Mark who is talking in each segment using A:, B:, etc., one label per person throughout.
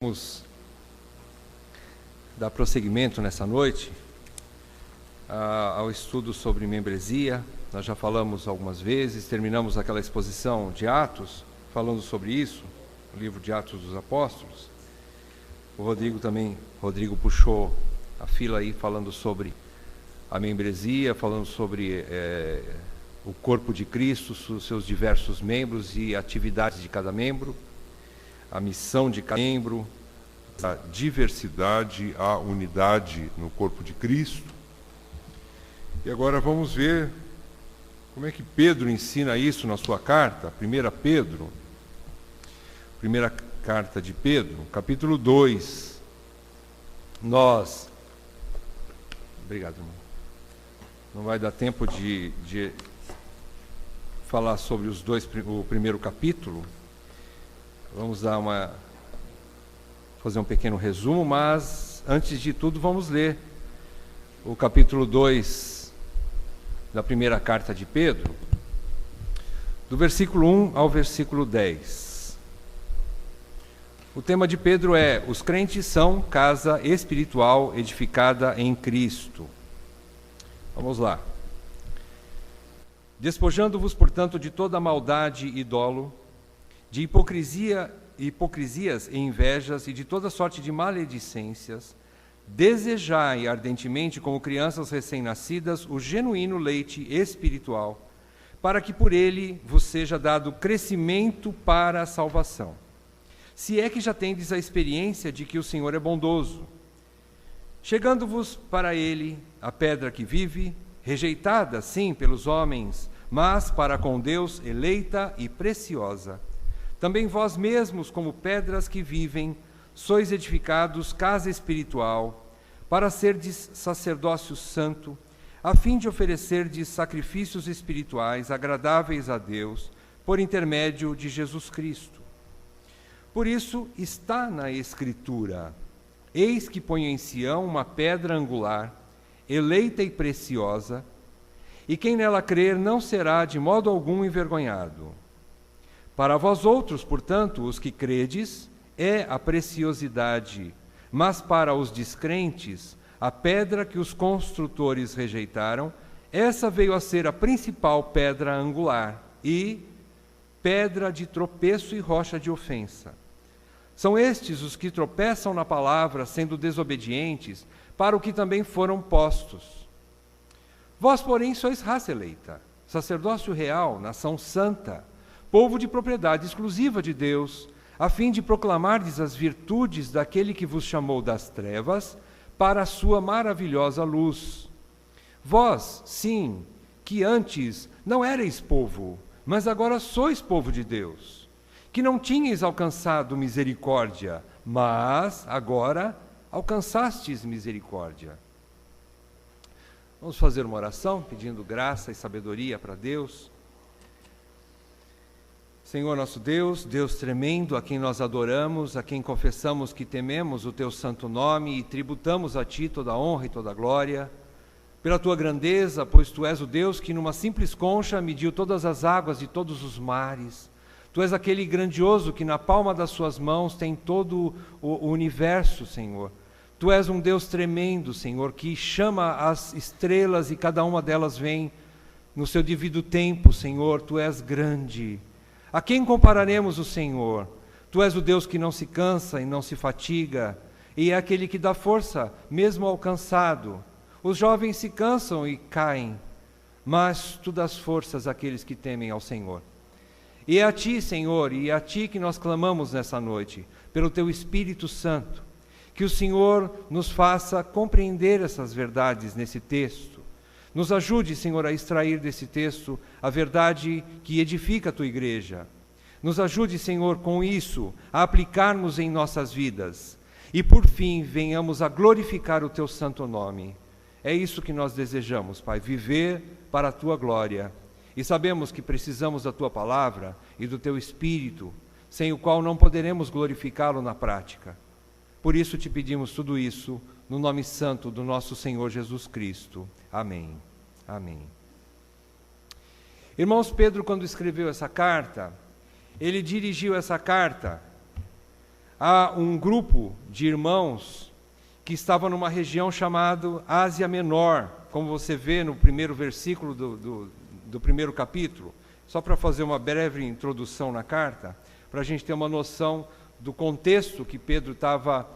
A: Vamos dar prosseguimento nessa noite ao estudo sobre membresia. Nós já falamos algumas vezes, terminamos aquela exposição de Atos, falando sobre isso, o livro de Atos dos Apóstolos. O Rodrigo puxou a fila aí, falando sobre a membresia, falando sobre o corpo de Cristo, os seus diversos membros e atividades de cada membro, a missão de cada membro, a diversidade, a unidade no corpo de Cristo. E agora vamos ver como é que Pedro ensina isso na sua carta, 1 Pedro, primeira carta de Pedro, capítulo 2. Obrigado, irmão. Não vai dar tempo de falar sobre o primeiro capítulo. Vamos fazer um pequeno resumo, mas antes de tudo vamos ler o capítulo 2 da primeira carta de Pedro, do versículo 1 ao versículo 10. O tema de Pedro é: os crentes são casa espiritual edificada em Cristo. Vamos lá. Despojando-vos, portanto, de toda maldade e dolo, de hipocrisias e invejas e de toda sorte de maledicências, desejai ardentemente, como crianças recém-nascidas, o genuíno leite espiritual, para que por ele vos seja dado crescimento para a salvação. Se é que já tendes a experiência de que o Senhor é bondoso, chegando-vos para ele a pedra que vive, rejeitada, sim, pelos homens, mas para com Deus eleita e preciosa. Também vós mesmos, como pedras que vivem, sois edificados casa espiritual, para serdes sacerdócio santo, a fim de oferecerdes sacrifícios espirituais agradáveis a Deus, por intermédio de Jesus Cristo. Por isso está na Escritura: eis que ponho em Sião uma pedra angular, eleita e preciosa, e quem nela crer não será de modo algum envergonhado. Para vós outros, portanto, os que credes, é a preciosidade, mas para os descrentes, a pedra que os construtores rejeitaram, essa veio a ser a principal pedra angular e pedra de tropeço e rocha de ofensa. São estes os que tropeçam na palavra, sendo desobedientes, para o que também foram postos. Vós, porém, sois raça eleita, sacerdócio real, nação santa, povo de propriedade exclusiva de Deus, a fim de proclamardes as virtudes daquele que vos chamou das trevas para a sua maravilhosa luz. Vós, sim, que antes não erais povo, mas agora sois povo de Deus, que não tinhais alcançado misericórdia, mas agora alcançastes misericórdia. Vamos fazer uma oração pedindo graça e sabedoria para Deus. Senhor nosso Deus, Deus tremendo, a quem nós adoramos, a quem confessamos que tememos o Teu santo nome e tributamos a Ti toda a honra e toda a glória, pela Tua grandeza, pois Tu és o Deus que numa simples concha mediu todas as águas de todos os mares. Tu és aquele grandioso que na palma das Suas mãos tem todo o universo, Senhor. Tu és um Deus tremendo, Senhor, que chama as estrelas e cada uma delas vem no seu devido tempo, Senhor. Tu és grande. A quem compararemos o Senhor? Tu és o Deus que não se cansa e não se fatiga, e é aquele que dá força, mesmo ao cansado. Os jovens se cansam e caem, mas Tu dás forças àqueles que temem ao Senhor. E é a Ti, Senhor, e é a Ti que nós clamamos nessa noite, pelo Teu Espírito Santo, que o Senhor nos faça compreender essas verdades nesse texto. Nos ajude, Senhor, a extrair desse texto a verdade que edifica a Tua igreja. Nos ajude, Senhor, com isso, a aplicarmos em nossas vidas. E, por fim, venhamos a glorificar o Teu santo nome. É isso que nós desejamos, Pai, viver para a Tua glória. E sabemos que precisamos da Tua palavra e do Teu Espírito, sem o qual não poderemos glorificá-lo na prática. Por isso te pedimos tudo isso, no nome santo do nosso Senhor Jesus Cristo. Amém. Amém. Irmãos, Pedro, quando escreveu essa carta, ele dirigiu essa carta a um grupo de irmãos que estava numa região chamada Ásia Menor, como você vê no primeiro versículo do primeiro capítulo. Só para fazer uma breve introdução na carta, para a gente ter uma noção do contexto que Pedro estava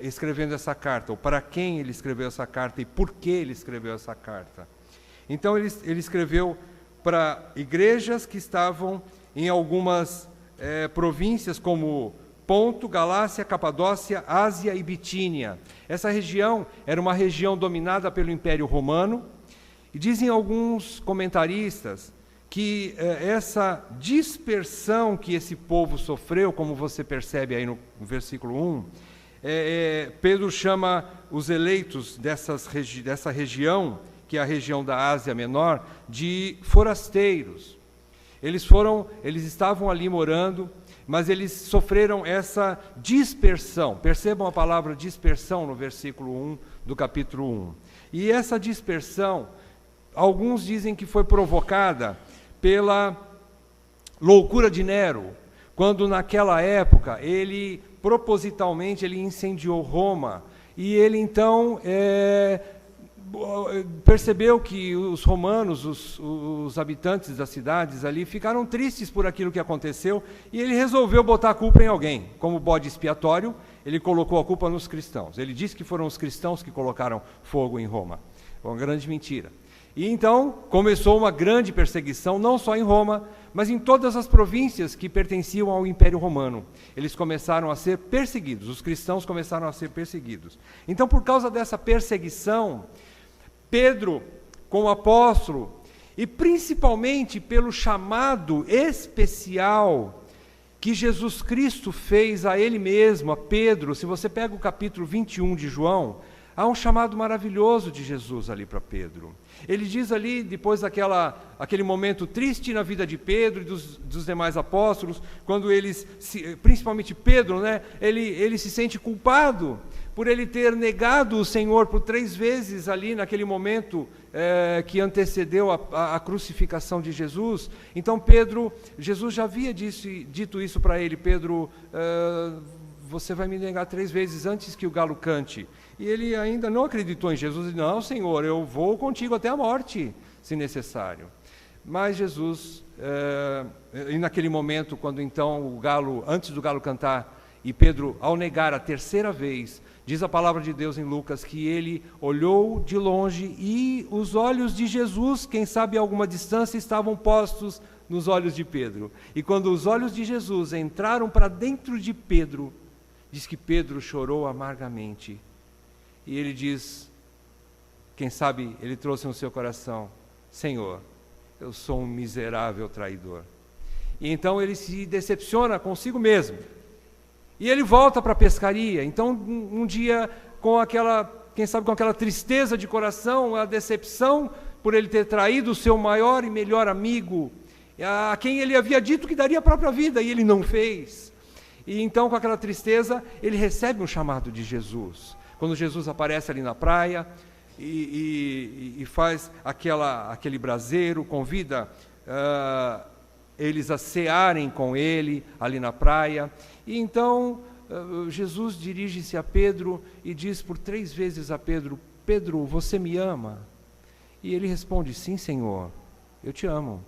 A: escrevendo essa carta, ou para quem ele escreveu essa carta e por que ele escreveu essa carta. Então ele escreveu para igrejas que estavam em algumas províncias como Ponto, Galácia, Capadócia, Ásia e Bitínia. Essa região era uma região dominada pelo Império Romano, e dizem alguns comentaristas que essa dispersão que esse povo sofreu, como você percebe aí no versículo 1, Pedro chama os eleitos dessa região, que é a região da Ásia Menor, de forasteiros. Eles estavam ali morando, mas eles sofreram essa dispersão. Percebam a palavra dispersão no versículo 1 do capítulo 1. E essa dispersão, alguns dizem que foi provocada pela loucura de Nero, quando naquela época ele propositalmente incendiou Roma, e ele então percebeu que os romanos, os habitantes das cidades ali, ficaram tristes por aquilo que aconteceu, e ele resolveu botar a culpa em alguém. Como bode expiatório, ele colocou a culpa nos cristãos. Ele disse que foram os cristãos que colocaram fogo em Roma. Foi uma grande mentira. E então começou uma grande perseguição, não só em Roma, mas em todas as províncias que pertenciam ao Império Romano. Eles começaram a ser perseguidos, os cristãos começaram a ser perseguidos. Então, por causa dessa perseguição, Pedro, como apóstolo, e principalmente pelo chamado especial que Jesus Cristo fez a ele mesmo, a Pedro, se você pega o capítulo 21 de João, há um chamado maravilhoso de Jesus ali para Pedro. Ele diz ali, depois aquele momento triste na vida de Pedro e dos demais apóstolos, quando principalmente Pedro, ele se sente culpado por ele ter negado o Senhor por 3 vezes ali naquele momento que antecedeu a crucificação de Jesus. Então Jesus já havia dito isso para ele: Pedro, você vai me negar 3 vezes antes que o galo cante. E ele ainda não acreditou em Jesus, e disse: não, Senhor, eu vou contigo até a morte, se necessário. Mas Jesus, e naquele momento, quando então antes do galo cantar, e Pedro, ao negar a 3ª vez, diz a palavra de Deus em Lucas, que ele olhou de longe e os olhos de Jesus, quem sabe a alguma distância, estavam postos nos olhos de Pedro. E quando os olhos de Jesus entraram para dentro de Pedro, diz que Pedro chorou amargamente. E ele diz, quem sabe ele trouxe no seu coração: Senhor, eu sou um miserável traidor. E então ele se decepciona consigo mesmo. E ele volta para a pescaria. Então um dia, quem sabe com aquela tristeza de coração, a decepção por ele ter traído o seu maior e melhor amigo, a quem ele havia dito que daria a própria vida, e ele não fez. E então, com aquela tristeza, ele recebe um chamado de Jesus. Quando Jesus aparece ali na praia e faz aquele braseiro, convida eles a cearem com ele ali na praia. E então Jesus dirige-se a Pedro e diz por 3 vezes a Pedro: Pedro, você me ama? E ele responde: sim, Senhor, eu te amo.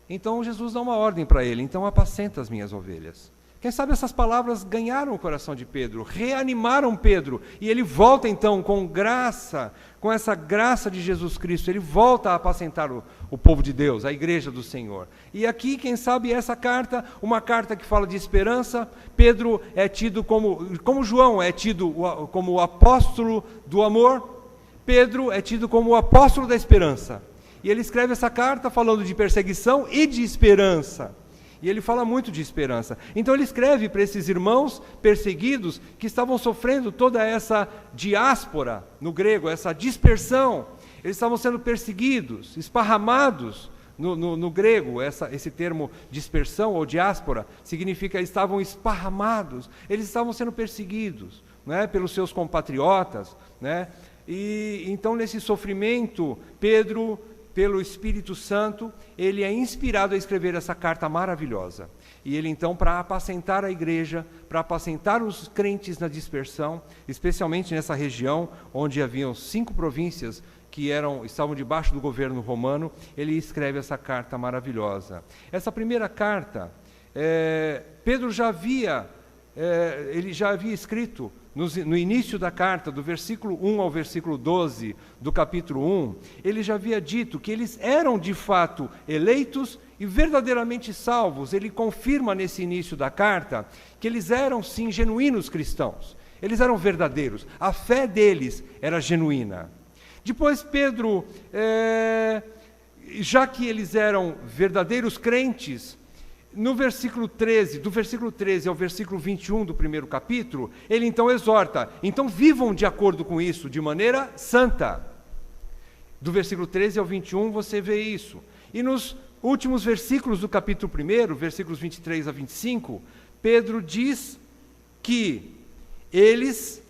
A: Então Jesus dá uma ordem para ele: então apacenta as minhas ovelhas. Quem sabe essas palavras ganharam o coração de Pedro, reanimaram Pedro, e ele volta então com essa graça de Jesus Cristo, ele volta a apacentar o povo de Deus, a igreja do Senhor. E aqui, quem sabe, essa carta, uma carta que fala de esperança. Pedro é tido como João é tido como o apóstolo do amor, Pedro é tido como o apóstolo da esperança. E ele escreve essa carta falando de perseguição e de esperança. E ele fala muito de esperança. Então ele escreve para esses irmãos perseguidos que estavam sofrendo toda essa diáspora, no grego, essa dispersão. Eles estavam sendo perseguidos, esparramados. No grego, esse termo dispersão ou diáspora significa eles estavam esparramados. Eles estavam sendo perseguidos, pelos seus compatriotas. E então, nesse sofrimento, Pedro, pelo Espírito Santo, ele é inspirado a escrever essa carta maravilhosa. E ele então, para apacentar a igreja, para apacentar os crentes na dispersão, especialmente nessa região onde haviam 5 províncias que estavam debaixo do governo romano, ele escreve essa carta maravilhosa. Essa primeira carta, Pedro já havia escrito no início da carta, do versículo 1 ao versículo 12 do capítulo 1, ele já havia dito que eles eram de fato eleitos e verdadeiramente salvos. Ele confirma nesse início da carta que eles eram sim genuínos cristãos, eles eram verdadeiros, a fé deles era genuína. Depois Pedro, já que eles eram verdadeiros crentes, no versículo 13, do versículo 13 ao versículo 21 do primeiro capítulo, ele então exorta, então vivam de acordo com isso, de maneira santa. Do versículo 13 ao 21 você vê isso. E nos últimos versículos do capítulo 1, versículos 23 a 25, Pedro diz que eles,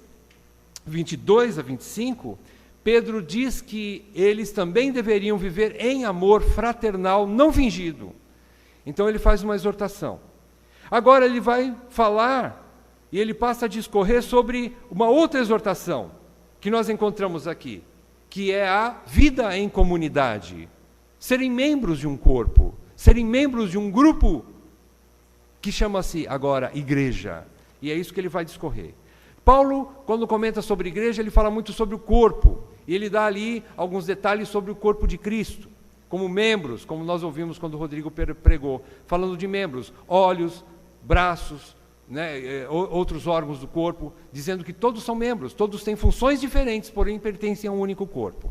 A: 22 a 25, Pedro diz que eles também deveriam viver em amor fraternal não fingido. Então ele faz uma exortação. Agora ele vai falar, e ele passa a discorrer sobre uma outra exortação, que nós encontramos aqui, que é a vida em comunidade. Serem membros de um corpo, serem membros de um grupo, que chama-se agora igreja. E é isso que ele vai discorrer. Paulo, quando comenta sobre igreja, ele fala muito sobre o corpo, e ele dá ali alguns detalhes sobre o corpo de Cristo. Como membros, como nós ouvimos quando o Rodrigo pregou, falando de membros, olhos, braços, outros órgãos do corpo, dizendo que todos são membros, todos têm funções diferentes, porém pertencem a um único corpo.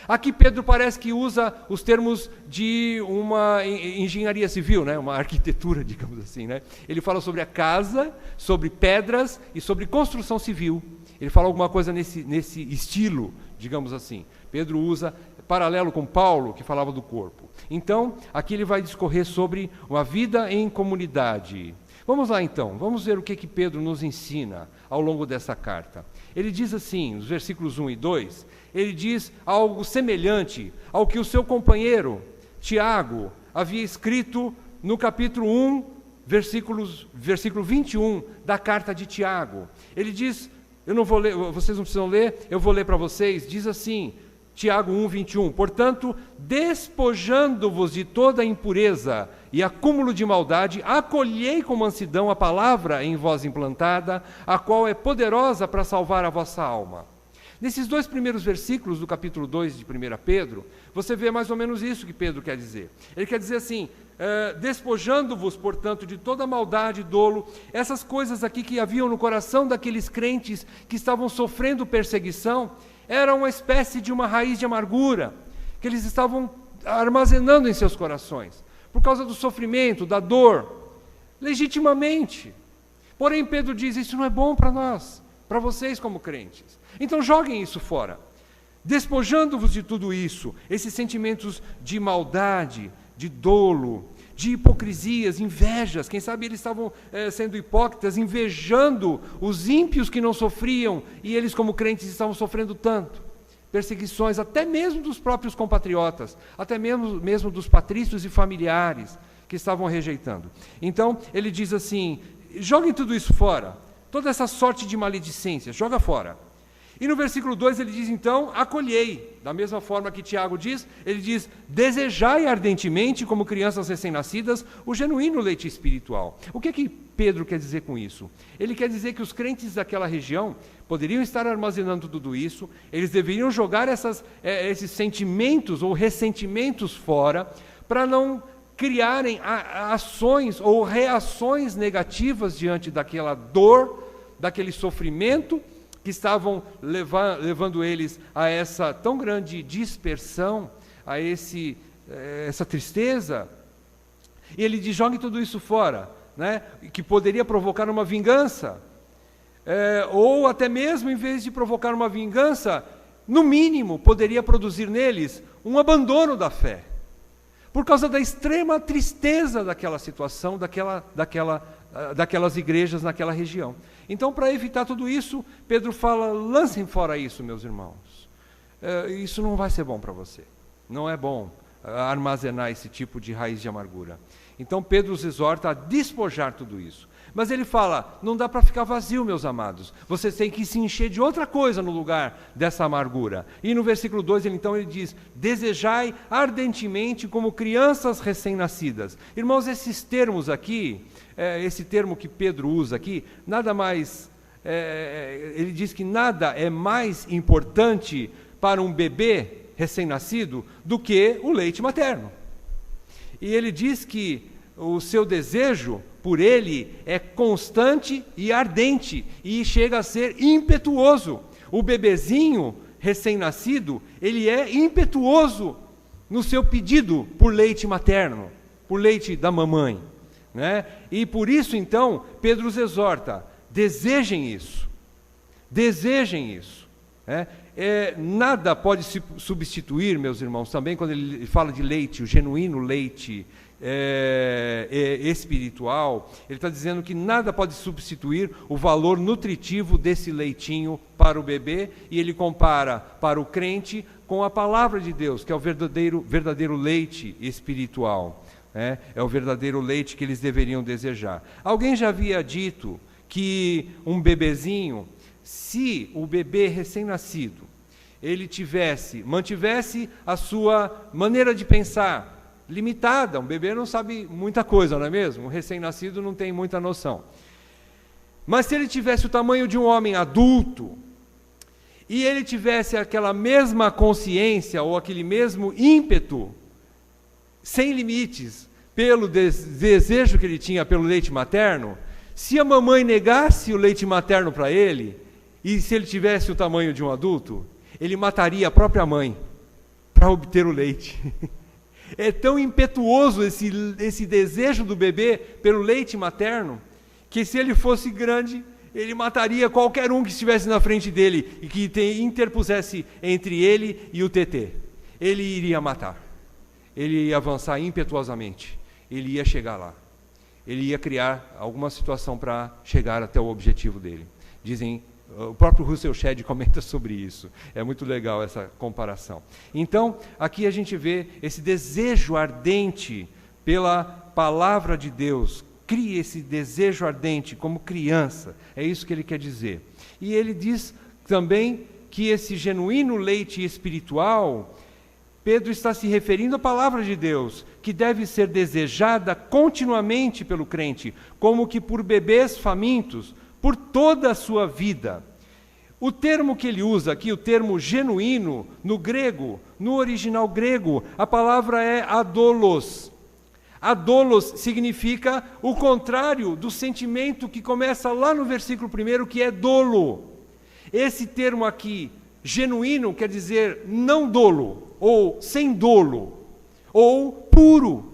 A: Aqui Pedro parece que usa os termos de uma engenharia civil, uma arquitetura, digamos assim. Ele fala sobre a casa, sobre pedras e sobre construção civil. Ele fala alguma coisa nesse estilo, digamos assim. Pedro usa paralelo com Paulo, que falava do corpo. Então, aqui ele vai discorrer sobre uma vida em comunidade. Vamos lá então, vamos ver o que Pedro nos ensina ao longo dessa carta. Ele diz assim, nos versículos 1 e 2, ele diz algo semelhante ao que o seu companheiro, Tiago, havia escrito no capítulo 1, versículo 21 da carta de Tiago. Ele diz, eu não vou ler, vocês não precisam ler, eu vou ler para vocês, diz assim, Tiago 1, 21, portanto, despojando-vos de toda impureza e acúmulo de maldade, acolhei com mansidão a palavra em vós implantada, a qual é poderosa para salvar a vossa alma. Nesses 2 primeiros versículos do capítulo 2 de 1 Pedro, você vê mais ou menos isso que Pedro quer dizer. Ele quer dizer assim, despojando-vos, portanto, de toda maldade e dolo, essas coisas aqui que haviam no coração daqueles crentes que estavam sofrendo perseguição, era uma espécie de uma raiz de amargura que eles estavam armazenando em seus corações, por causa do sofrimento, da dor, legitimamente. Porém, Pedro diz, isso não é bom para nós, para vocês como crentes. Então joguem isso fora, despojando-vos de tudo isso, esses sentimentos de maldade, de dolo, de hipocrisias, invejas. Quem sabe eles estavam sendo hipócritas, invejando os ímpios que não sofriam, e eles como crentes estavam sofrendo tanto. Perseguições até mesmo dos próprios compatriotas, até mesmo dos patrícios e familiares que estavam rejeitando. Então ele diz assim, joguem tudo isso fora, toda essa sorte de maledicência, joga fora. E no versículo 2 ele diz então, acolhei, da mesma forma que Tiago diz, ele diz, desejai ardentemente, como crianças recém-nascidas, o genuíno leite espiritual. O que Pedro quer dizer com isso? Ele quer dizer que os crentes daquela região poderiam estar armazenando tudo isso, eles deveriam jogar esses sentimentos ou ressentimentos fora, para não criarem ações ou reações negativas diante daquela dor, daquele sofrimento, que estavam levando eles a essa tão grande dispersão, a essa tristeza. E ele diz, jogue tudo isso fora, que poderia provocar uma vingança, ou até mesmo, em vez de provocar uma vingança, no mínimo, poderia produzir neles um abandono da fé, por causa da extrema tristeza daquela situação, daquelas igrejas naquela região. Então, para evitar tudo isso, Pedro fala, lancem fora isso, meus irmãos. Isso não vai ser bom para você. Não é bom armazenar esse tipo de raiz de amargura. Então Pedro os exorta a despojar tudo isso. Mas ele fala, não dá para ficar vazio, meus amados. Vocês têm que se encher de outra coisa no lugar dessa amargura. E no versículo 2, ele diz, desejai ardentemente como crianças recém-nascidas. Irmãos, esses termos aqui, esse termo que Pedro usa aqui, nada mais, ele diz que nada é mais importante para um bebê recém-nascido do que o leite materno. E ele diz que o seu desejo por ele é constante e ardente e chega a ser impetuoso. O bebezinho recém-nascido, ele é impetuoso no seu pedido por leite materno, por leite da mamãe, né? E por isso, então, Pedro os exorta, desejem isso, né? Nada pode se substituir, meus irmãos, também quando ele fala de leite, o genuíno leite espiritual, ele está dizendo que nada pode substituir o valor nutritivo desse leitinho para o bebê, e ele compara para o crente com a palavra de Deus, que é o verdadeiro leite espiritual, né? É o verdadeiro leite que eles deveriam desejar. Alguém já havia dito que um bebezinho, se o bebê recém-nascido, ele mantivesse a sua maneira de pensar limitada, um bebê não sabe muita coisa, não é mesmo? Um recém-nascido não tem muita noção. Mas se ele tivesse o tamanho de um homem adulto, e ele tivesse aquela mesma consciência, ou aquele mesmo ímpeto, sem limites, pelo desejo que ele tinha pelo leite materno, se a mamãe negasse o leite materno para ele, e se ele tivesse o tamanho de um adulto, ele mataria a própria mãe para obter o leite. É tão impetuoso esse desejo do bebê pelo leite materno, que se ele fosse grande, ele mataria qualquer um que estivesse na frente dele e que interpusesse entre ele e o TT. Ele iria matar, ele ia avançar impetuosamente, ele ia chegar lá, ele ia criar alguma situação para chegar até o objetivo dele. Dizem, o próprio Russell Shedd comenta sobre isso. É muito legal essa comparação. Então, aqui a gente vê esse desejo ardente pela palavra de Deus. Cria esse desejo ardente como criança. É isso que ele quer dizer. E ele diz também que esse genuíno leite espiritual, Pedro está se referindo à palavra de Deus, que deve ser desejada continuamente pelo crente, como que por bebês famintos, por toda a sua vida. O termo que ele usa aqui, o termo genuíno, no grego, no original grego, a palavra é adolos. Adolos significa o contrário do sentimento que começa lá no versículo 1, que é dolo. Esse termo aqui, genuíno, quer dizer não dolo, ou sem dolo, ou puro,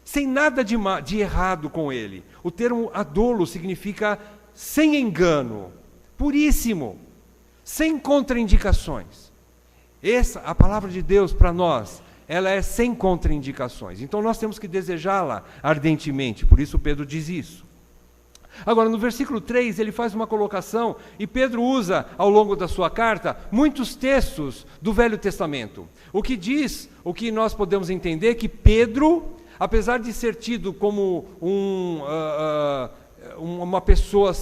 A: sem nada de errado com ele. O termo adolo significa sem engano, puríssimo, sem contraindicações. A palavra de Deus para nós, ela é sem contraindicações. Então nós temos que desejá-la ardentemente, por isso Pedro diz isso. Agora, no versículo 3, ele faz uma colocação, e Pedro usa, ao longo da sua carta, muitos textos do Velho Testamento. O que nós podemos entender que Pedro, apesar de ser tido como uma pessoa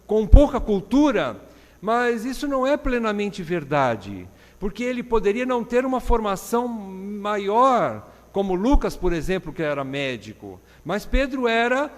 A: com pouca cultura, mas isso não é plenamente verdade, porque ele poderia não ter uma formação maior, como Lucas, por exemplo, que era médico, mas Pedro era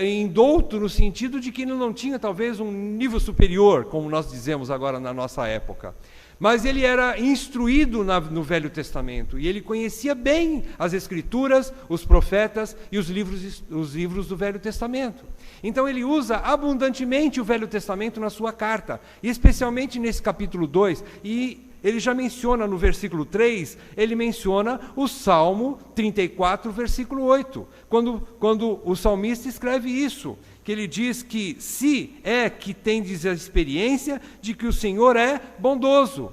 A: indouto no sentido de que ele não tinha talvez um nível superior, como nós dizemos agora na nossa época. Mas ele era instruído no Velho Testamento, e ele conhecia bem as Escrituras, os profetas e os livros do Velho Testamento. Então ele usa abundantemente o Velho Testamento na sua carta, e especialmente nesse capítulo 2, e ele já menciona no versículo 3, ele menciona o Salmo 34, versículo 8, quando o salmista escreve isso, que ele diz que se é que tendes a experiência de que o Senhor é bondoso.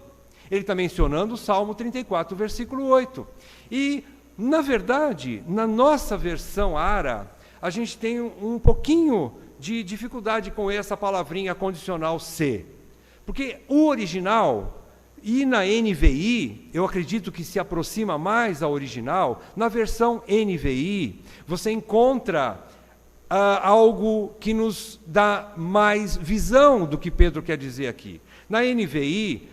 A: Ele está mencionando o Salmo 34, versículo 8. E, na verdade, na nossa versão ARA, a gente tem um pouquinho de dificuldade com essa palavrinha condicional se. Porque o original E na NVI, eu acredito que se aproxima mais ao original, na versão NVI, você encontra algo que nos dá mais visão do que Pedro quer dizer aqui. Na NVI,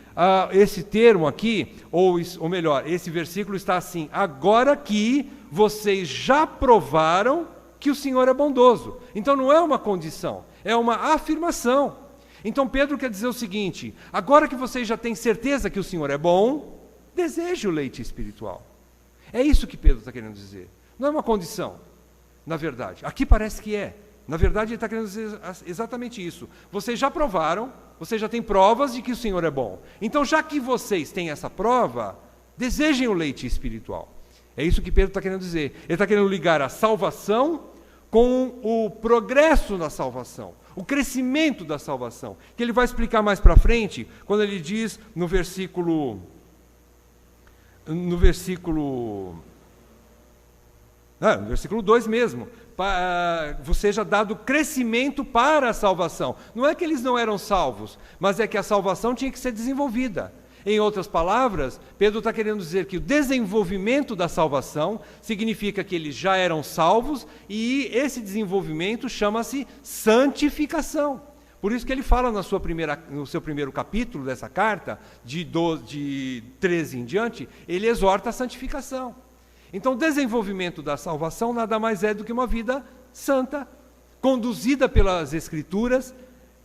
A: esse termo aqui, ou melhor, esse versículo está assim: agora que vocês já provaram que o Senhor é bondoso. Então não é uma condição, é uma afirmação. Então Pedro quer dizer o seguinte: agora que vocês já têm certeza que o Senhor é bom, deseje o leite espiritual. É isso que Pedro está querendo dizer. Não é uma condição, na verdade. Aqui parece que é. Na verdade ele está querendo dizer exatamente isso. Vocês já provaram, vocês já têm provas de que o Senhor é bom. Então já que vocês têm essa prova, desejem o leite espiritual. É isso que Pedro está querendo dizer. Ele está querendo ligar a salvação com o progresso na salvação, o crescimento da salvação, que ele vai explicar mais para frente, quando ele diz no versículo 2 mesmo, você já dado crescimento para a salvação. Não é que eles não eram salvos, mas é que a salvação tinha que ser desenvolvida. Em outras palavras, Pedro está querendo dizer que o desenvolvimento da salvação significa que eles já eram salvos, e esse desenvolvimento chama-se santificação. Por isso que ele fala no seu primeiro capítulo dessa carta, de 13 em diante, ele exorta a santificação. Então, o desenvolvimento da salvação nada mais é do que uma vida santa, conduzida pelas Escrituras,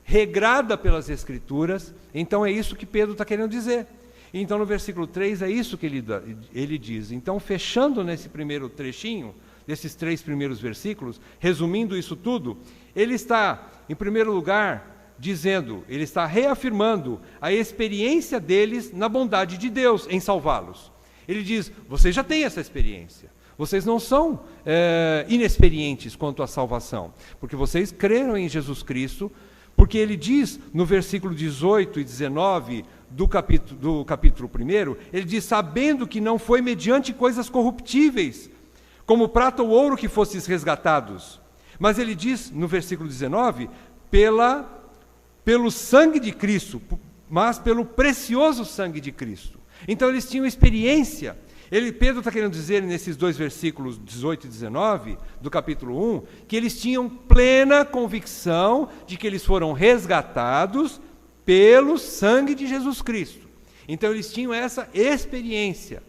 A: regrada pelas Escrituras. Então é isso que Pedro está querendo dizer. Então no versículo 3 é isso que ele diz. Então, fechando nesse primeiro trechinho, desses 3 primeiros versículos, resumindo isso tudo, ele está, em primeiro lugar, dizendo, ele está reafirmando a experiência deles na bondade de Deus em salvá-los. Ele diz: vocês já têm essa experiência. Vocês não são inexperientes quanto à salvação, porque vocês creram em Jesus Cristo. Porque ele diz no versículo 18 e 19 do capítulo 1, ele diz: sabendo que não foi mediante coisas corruptíveis, como prata ou ouro, que fostes resgatados. Mas ele diz no versículo 19, pelo sangue de Cristo, mas pelo precioso sangue de Cristo. Então eles tinham experiência. Pedro está querendo dizer nesses 2 versículos 18 e 19 do capítulo 1, que eles tinham plena convicção de que eles foram resgatados pelo sangue de Jesus Cristo. Então eles tinham essa experiência.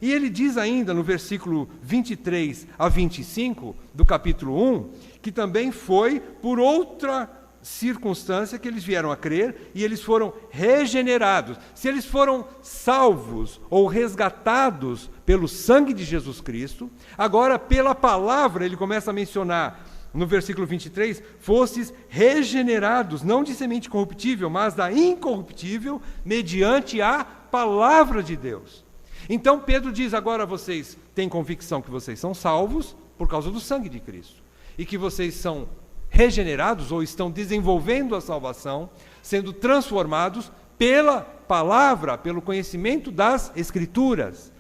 A: E ele diz ainda no versículo 23 a 25 do capítulo 1, que também foi por outra circunstância que eles vieram a crer e eles foram regenerados. Se eles foram salvos ou resgatados pelo sangue de Jesus Cristo, agora pela palavra, ele começa a mencionar no versículo 23, fostes regenerados, não de semente corruptível, mas da incorruptível, mediante a palavra de Deus. Então Pedro diz: agora vocês têm convicção que vocês são salvos por causa do sangue de Cristo, e que vocês são regenerados ou estão desenvolvendo a salvação, sendo transformados pela palavra, pelo conhecimento das Escrituras.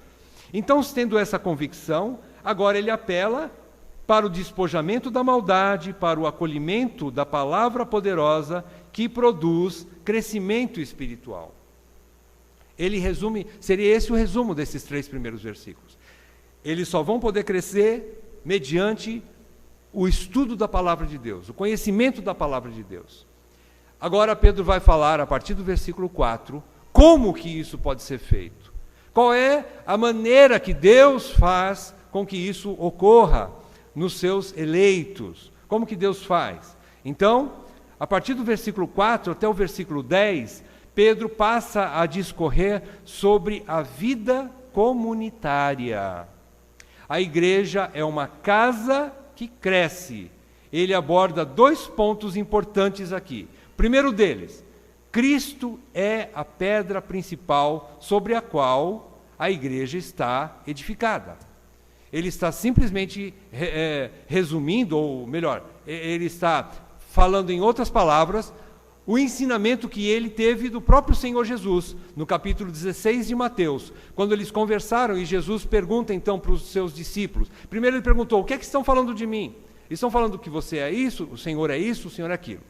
A: Então, tendo essa convicção, agora ele apela para o despojamento da maldade, para o acolhimento da palavra poderosa que produz crescimento espiritual. Ele resume, seria esse o resumo desses 3 primeiros versículos. Eles só vão poder crescer mediante o estudo da palavra de Deus, o conhecimento da palavra de Deus. Agora Pedro vai falar, a partir do versículo 4, como que isso pode ser feito. Qual é a maneira que Deus faz com que isso ocorra nos seus eleitos? Como que Deus faz? Então, a partir do versículo 4 até o versículo 10, Pedro passa a discorrer sobre a vida comunitária. A igreja é uma casa que cresce. Ele aborda 2 pontos importantes aqui. O primeiro deles: Cristo é a pedra principal sobre a qual a igreja está edificada. Ele está simplesmente resumindo, ou melhor, ele está falando em outras palavras, o ensinamento que ele teve do próprio Senhor Jesus, no capítulo 16 de Mateus, quando eles conversaram e Jesus pergunta então para os seus discípulos. Primeiro ele perguntou: o que é que estão falando de mim? Eles estão falando que você é isso, o Senhor é isso, o Senhor é aquilo.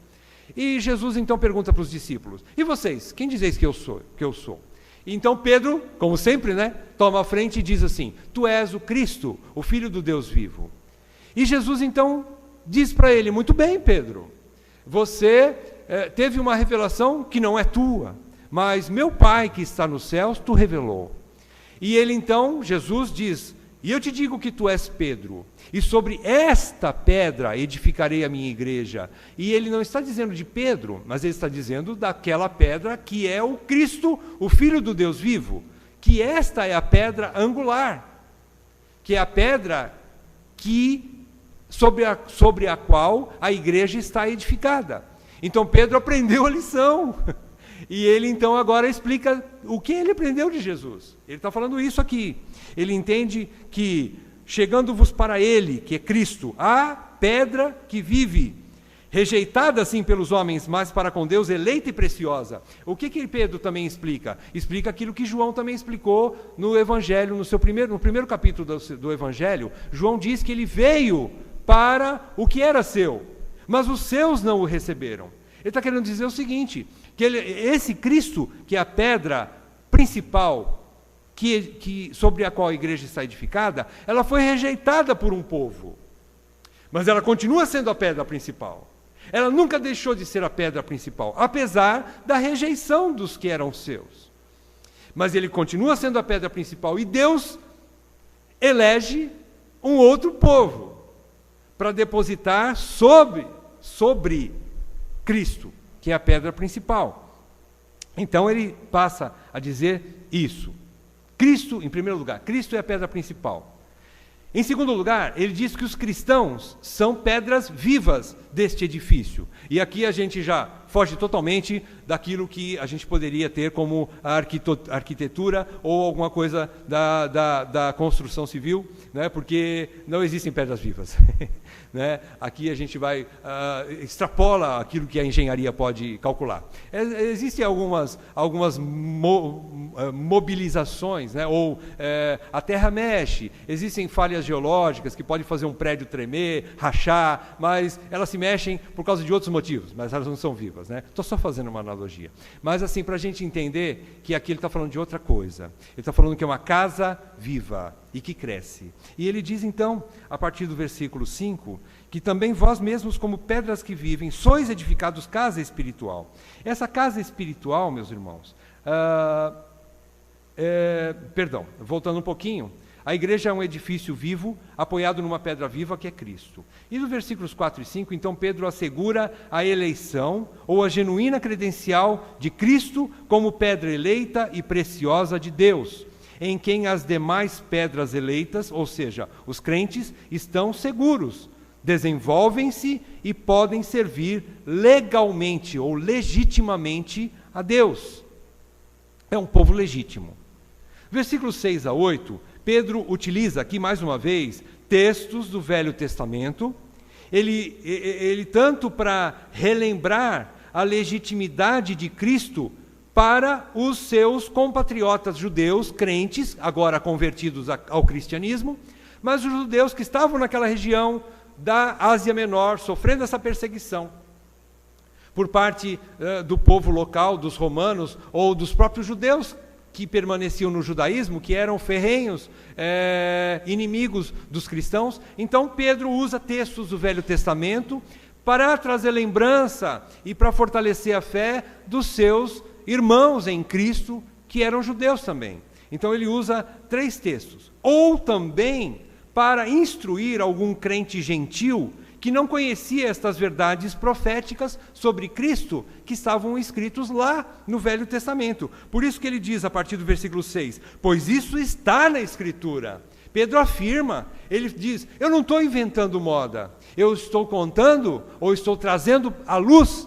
A: E Jesus então pergunta para os discípulos: e vocês, quem dizeis que eu sou? Então Pedro, como sempre, toma a frente e diz assim: tu és o Cristo, o Filho do Deus vivo. E Jesus então diz para ele: muito bem, Pedro, você teve uma revelação que não é tua, mas meu Pai que está nos céus tu revelou. E ele então, Jesus diz: e eu te digo que tu és Pedro, e sobre esta pedra edificarei a minha igreja. E ele não está dizendo de Pedro, mas ele está dizendo daquela pedra que é o Cristo, o Filho do Deus vivo, que esta é a pedra angular, que é a pedra sobre a qual a igreja está edificada. Então Pedro aprendeu a lição. E ele então agora explica o que ele aprendeu de Jesus. Ele está falando isso aqui. Ele entende que, chegando-vos para ele, que é Cristo, a pedra que vive, rejeitada assim pelos homens, mas para com Deus eleita e preciosa. O que Pedro também explica? Explica aquilo que João também explicou no Evangelho, no primeiro capítulo do Evangelho. João diz que ele veio para o que era seu, mas os seus não o receberam. Ele está querendo dizer o seguinte, que esse Cristo, que é a pedra principal, sobre a qual a igreja está edificada, ela foi rejeitada por um povo, mas ela continua sendo a pedra principal. Ela nunca deixou de ser a pedra principal, apesar da rejeição dos que eram seus. Mas ele continua sendo a pedra principal, e Deus elege um outro povo para depositar sobre Cristo, que é a pedra principal. Então ele passa a dizer isso. Cristo, em primeiro lugar, Cristo é a pedra principal. Em segundo lugar, ele diz que os cristãos são pedras vivas deste edifício. E aqui a gente já foge totalmente daquilo que a gente poderia ter como a arquitetura ou alguma coisa da construção civil, porque não existem pedras vivas. Aqui a gente vai, extrapola aquilo que a engenharia pode calcular. Existem algumas mobilizações, ou a terra mexe, existem falhas geológicas que podem fazer um prédio tremer, rachar, mas elas se mexem por causa de outros motivos, mas elas não são vivas. Estou só fazendo uma analogia. Mas assim, para a gente entender que aqui ele está falando de outra coisa. Ele está falando que é uma casa viva e que cresce. E ele diz então, a partir do versículo 5, que também vós mesmos, como pedras que vivem, sois edificados casa espiritual. Essa casa espiritual, meus irmãos, voltando um pouquinho, a igreja é um edifício vivo, apoiado numa pedra viva que é Cristo. E nos versículos 4 e 5, então Pedro assegura a eleição, ou a genuína credencial de Cristo como pedra eleita e preciosa de Deus, em quem as demais pedras eleitas, ou seja, os crentes, estão seguros, desenvolvem-se e podem servir legalmente ou legitimamente a Deus. É um povo legítimo. Versículos 6 a 8, Pedro utiliza aqui mais uma vez textos do Velho Testamento, ele tanto para relembrar a legitimidade de Cristo para os seus compatriotas judeus, crentes, agora convertidos ao cristianismo, mas os judeus que estavam naquela região da Ásia Menor, sofrendo essa perseguição por parte do povo local, dos romanos ou dos próprios judeus que permaneciam no judaísmo, que eram ferrenhos inimigos dos cristãos. Então Pedro usa textos do Velho Testamento para trazer lembrança e para fortalecer a fé dos seus irmãos em Cristo, que eram judeus também. Então ele usa 3 textos. Ou também para instruir algum crente gentil que não conhecia estas verdades proféticas sobre Cristo, que estavam escritos lá no Velho Testamento. Por isso que ele diz, a partir do versículo 6, pois isso está na Escritura. Pedro afirma, ele diz, eu não estou inventando moda, eu estou contando, ou estou trazendo à luz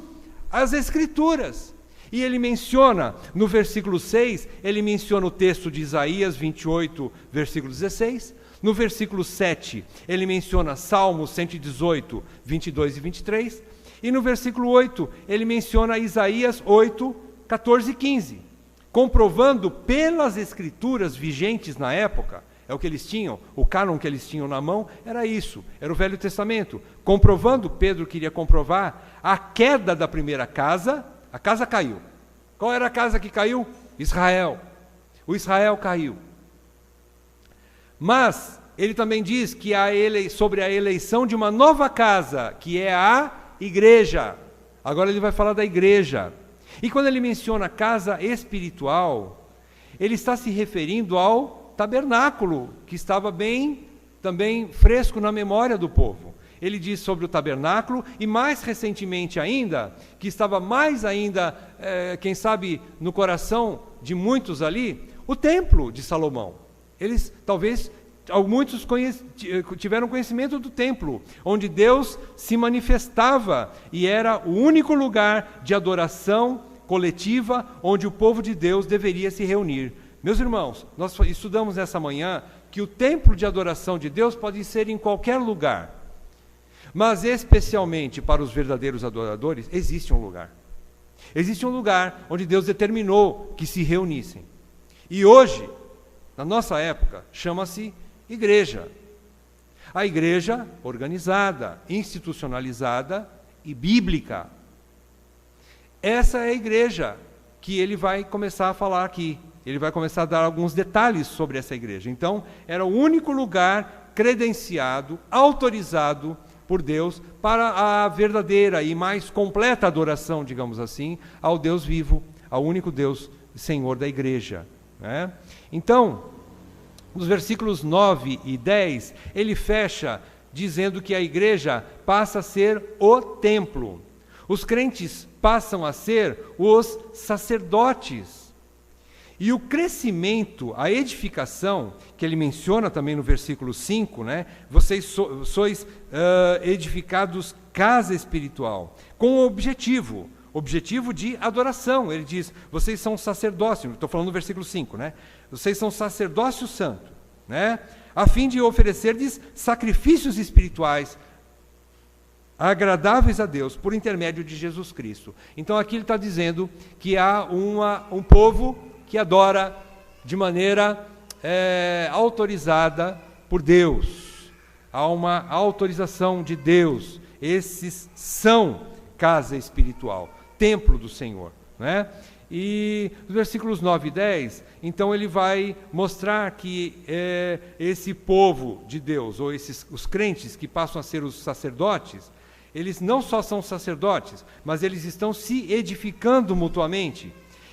A: as Escrituras. E ele menciona, no versículo 6, ele menciona o texto de Isaías 28, versículo 16, no versículo 7, ele menciona Salmos 118, 22 e 23, e no versículo 8, ele menciona Isaías 8, 14 e 15, comprovando pelas escrituras vigentes na época, é o que eles tinham, o cânon que eles tinham na mão, era isso, era o Velho Testamento, comprovando, Pedro queria comprovar, a queda da primeira casa, a casa caiu. Qual era a casa que caiu? Israel. O Israel caiu. Mas ele também diz que sobre a eleição de uma nova casa, que é a igreja. Agora ele vai falar da igreja. E quando ele menciona casa espiritual, ele está se referindo ao tabernáculo, que estava bem também fresco na memória do povo. Ele diz sobre o tabernáculo, e mais recentemente ainda, que estava mais ainda, quem sabe, no coração de muitos ali, o templo de Salomão. Eles, talvez, muitos tiveram conhecimento do templo, onde Deus se manifestava, e era o único lugar de adoração coletiva, onde o povo de Deus deveria se reunir. Meus irmãos, nós estudamos nessa manhã que o templo de adoração de Deus pode ser em qualquer lugar, mas especialmente para os verdadeiros adoradores, existe um lugar. Existe um lugar onde Deus determinou que se reunissem. E hoje, na nossa época, chama-se igreja. A igreja organizada, institucionalizada e bíblica. Essa é a igreja que ele vai começar a falar aqui. Ele vai começar a dar alguns detalhes sobre essa igreja. Então, era o único lugar credenciado, autorizado por Deus para a verdadeira e mais completa adoração, digamos assim, ao Deus vivo, ao único Deus, Senhor da igreja. Né? Então, nos versículos 9 e 10, ele fecha dizendo que a igreja passa a ser o templo. Os crentes passam a ser os sacerdotes. E o crescimento, a edificação, que ele menciona também no versículo 5, né? Vocês sois edificados casa espiritual, com o objetivo de adoração. Ele diz, vocês são sacerdócio, estou falando no versículo 5, né? Vocês são sacerdócio santo, né? A fim de oferecerdes sacrifícios espirituais agradáveis a Deus, por intermédio de Jesus Cristo. Então aqui ele está dizendo que há um povo que adora de maneira autorizada por Deus. Há uma autorização de Deus. Esses são casa espiritual, templo do Senhor, né? E nos versículos 9 e 10, então ele vai mostrar que esse povo de Deus, ou os crentes que passam a ser os sacerdotes, eles não só são sacerdotes, mas eles estão se edificando mutuamente.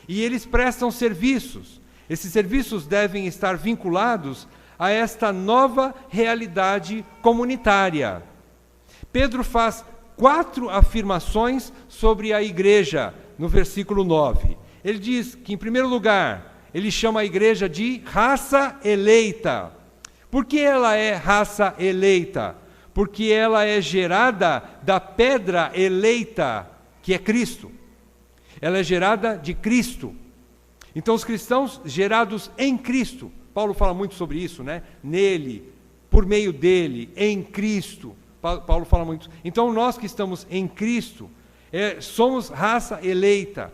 A: E eles prestam serviços. Esses serviços devem estar vinculados a esta nova realidade comunitária. Pedro faz 4 afirmações sobre a igreja, no versículo 9. Ele diz que, em primeiro lugar, ele chama a igreja de raça eleita. Por que ela é raça eleita? Porque ela é gerada da pedra eleita, que é Cristo. Ela é gerada de Cristo. Então, os cristãos gerados em Cristo, Paulo fala muito sobre isso, né? Nele, por meio dele, em Cristo. Paulo fala muito. Então, nós que estamos em Cristo, somos raça eleita,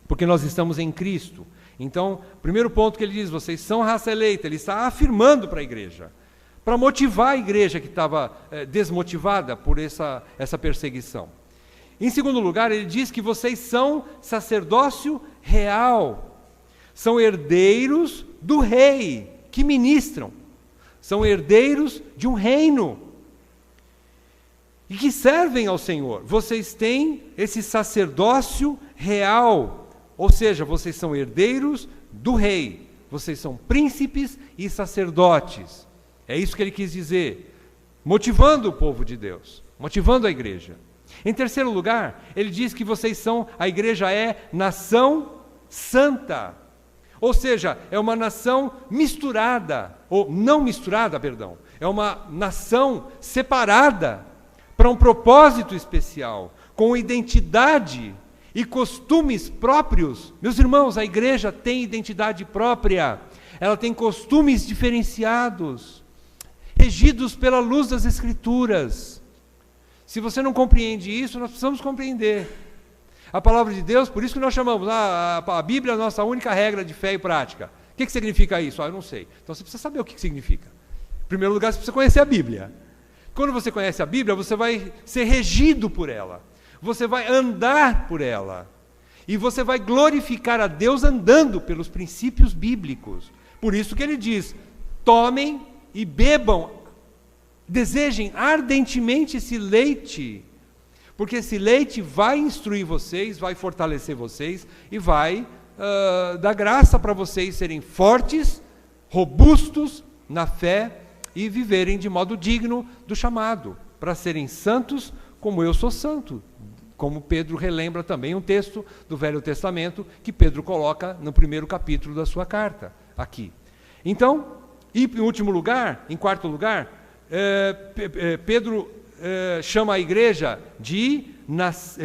A: porque nós estamos em Cristo. Então, primeiro ponto que ele diz, vocês são raça eleita, ele está afirmando para a igreja, para motivar a igreja que estava desmotivada por essa perseguição. Em segundo lugar, ele diz que vocês são sacerdócio real, são herdeiros do rei, que ministram, são herdeiros de um reino, e que servem ao Senhor. Vocês têm esse sacerdócio real, ou seja, vocês são herdeiros do rei, vocês são príncipes e sacerdotes. É isso que ele quis dizer, motivando o povo de Deus, motivando a igreja. Em terceiro lugar, ele diz que a igreja é nação santa, ou seja, é uma nação misturada, ou não misturada, perdão, é uma nação separada para um propósito especial, com identidade e costumes próprios. Meus irmãos, a igreja tem identidade própria, ela tem costumes diferenciados, regidos pela luz das Escrituras. Se você não compreende isso, nós precisamos compreender. A palavra de Deus, por isso que nós chamamos a Bíblia a nossa única regra de fé e prática. O que significa isso? Eu não sei. Então você precisa saber o que significa. Em primeiro lugar, você precisa conhecer a Bíblia. Quando você conhece a Bíblia, você vai ser regido por ela. Você vai andar por ela. E você vai glorificar a Deus andando pelos princípios bíblicos. Por isso que ele diz: tomem e bebam, desejem ardentemente esse leite, porque esse leite vai instruir vocês, vai fortalecer vocês e vai dar graça para vocês serem fortes, robustos na fé e viverem de modo digno do chamado, para serem santos como eu sou santo. Como Pedro relembra também um texto do Velho Testamento que Pedro coloca no primeiro capítulo da sua carta, aqui. Então, e em último lugar, em quarto lugar, Pedro chama a igreja de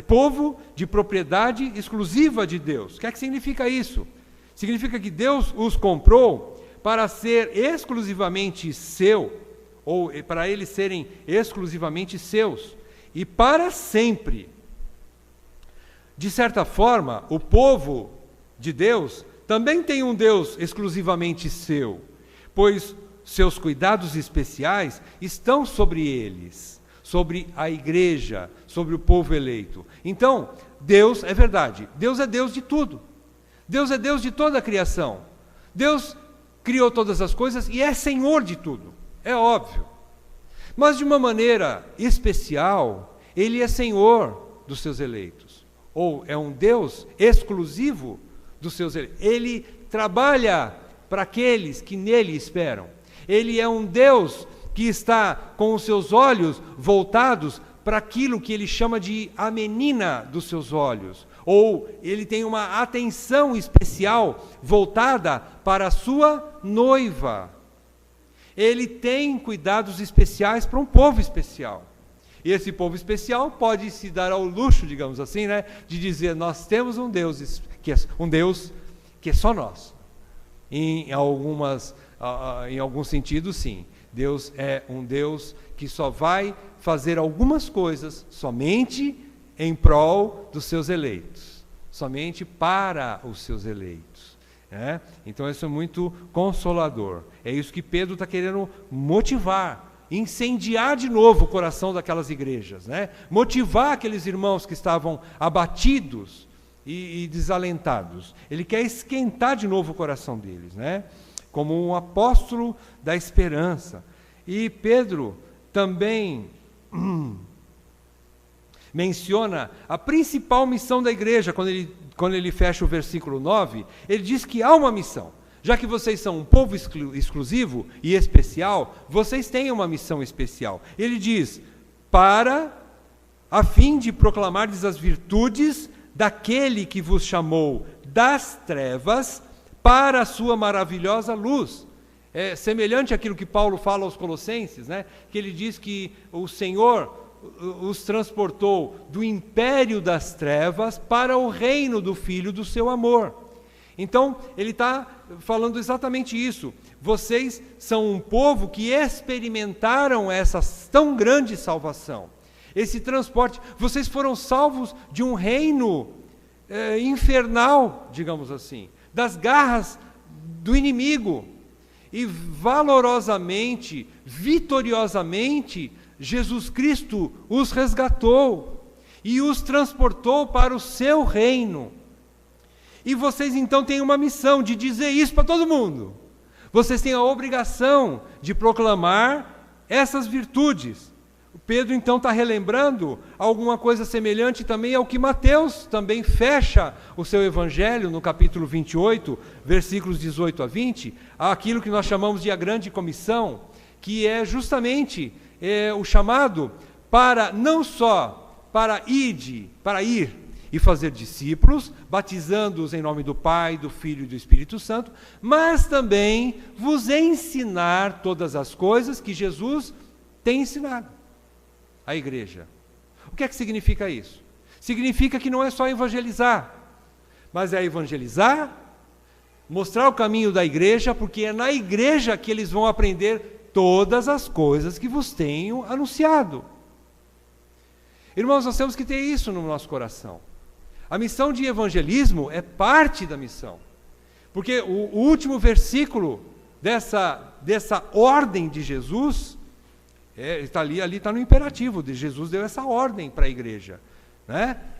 A: povo de propriedade exclusiva de Deus. O que é que significa isso? Significa que Deus os comprou para ser exclusivamente seu, ou para eles serem exclusivamente seus, e para sempre. De certa forma, o povo de Deus também tem um Deus exclusivamente seu, pois seus cuidados especiais estão sobre eles, sobre a igreja, sobre o povo eleito. Então, Deus é verdade, Deus é Deus de tudo. Deus é Deus de toda a criação. Deus criou todas as coisas e é Senhor de tudo, é óbvio. Mas de uma maneira especial, Ele é Senhor dos seus eleitos. Ou é um Deus exclusivo dos seus eleitos. Ele trabalha para aqueles que nele esperam. Ele é um Deus que está com os seus olhos voltados para aquilo que ele chama de a menina dos seus olhos. Ou ele tem uma atenção especial voltada para a sua noiva. Ele tem cuidados especiais para um povo especial. E esse povo especial pode se dar ao luxo, digamos assim, né, de dizer: nós temos um Deus que é só nosso. Em alguns sentidos, sim. Deus é um Deus que só vai fazer algumas coisas somente em prol dos seus eleitos, somente para os seus eleitos. Então isso é muito consolador. É isso que Pedro está querendo motivar, incendiar de novo o coração daquelas igrejas, motivar aqueles irmãos que estavam abatidos e desalentados. Ele quer esquentar de novo o coração deles, como um apóstolo da esperança. E Pedro também menciona a principal missão da igreja, quando ele fecha o versículo 9, ele diz que há uma missão. Já que vocês são um povo exclusivo e especial, vocês têm uma missão especial. Ele diz: a fim de proclamardes as virtudes daquele que vos chamou das trevas para a sua maravilhosa luz. É semelhante àquilo que Paulo fala aos Colossenses, que ele diz que o Senhor os transportou do império das trevas para o reino do Filho do seu amor. Então, ele está falando exatamente isso. Vocês são um povo que experimentaram essa tão grande salvação. Esse transporte, vocês foram salvos de um reino infernal, digamos assim, das garras do inimigo. E valorosamente, vitoriosamente, Jesus Cristo os resgatou e os transportou para o seu reino. E vocês então têm uma missão de dizer isso para todo mundo. Vocês têm a obrigação de proclamar essas virtudes. O Pedro então está relembrando alguma coisa semelhante também ao que Mateus também fecha o seu evangelho no capítulo 28, versículos 18 a 20, aquilo que nós chamamos de a grande comissão, que é justamente o chamado para não só para ir e fazer discípulos, batizando-os em nome do Pai, do Filho e do Espírito Santo, mas também vos ensinar todas as coisas que Jesus tem ensinado à igreja. O que é que significa isso? Significa que não é só evangelizar, mas é evangelizar, mostrar o caminho da igreja, porque é na igreja que eles vão aprender todas as coisas que vos tenho anunciado. Irmãos, nós temos que ter isso no nosso coração. A missão de evangelismo é parte da missão. Porque o último versículo dessa ordem de Jesus, ali está no imperativo, de Jesus deu essa ordem para a igreja.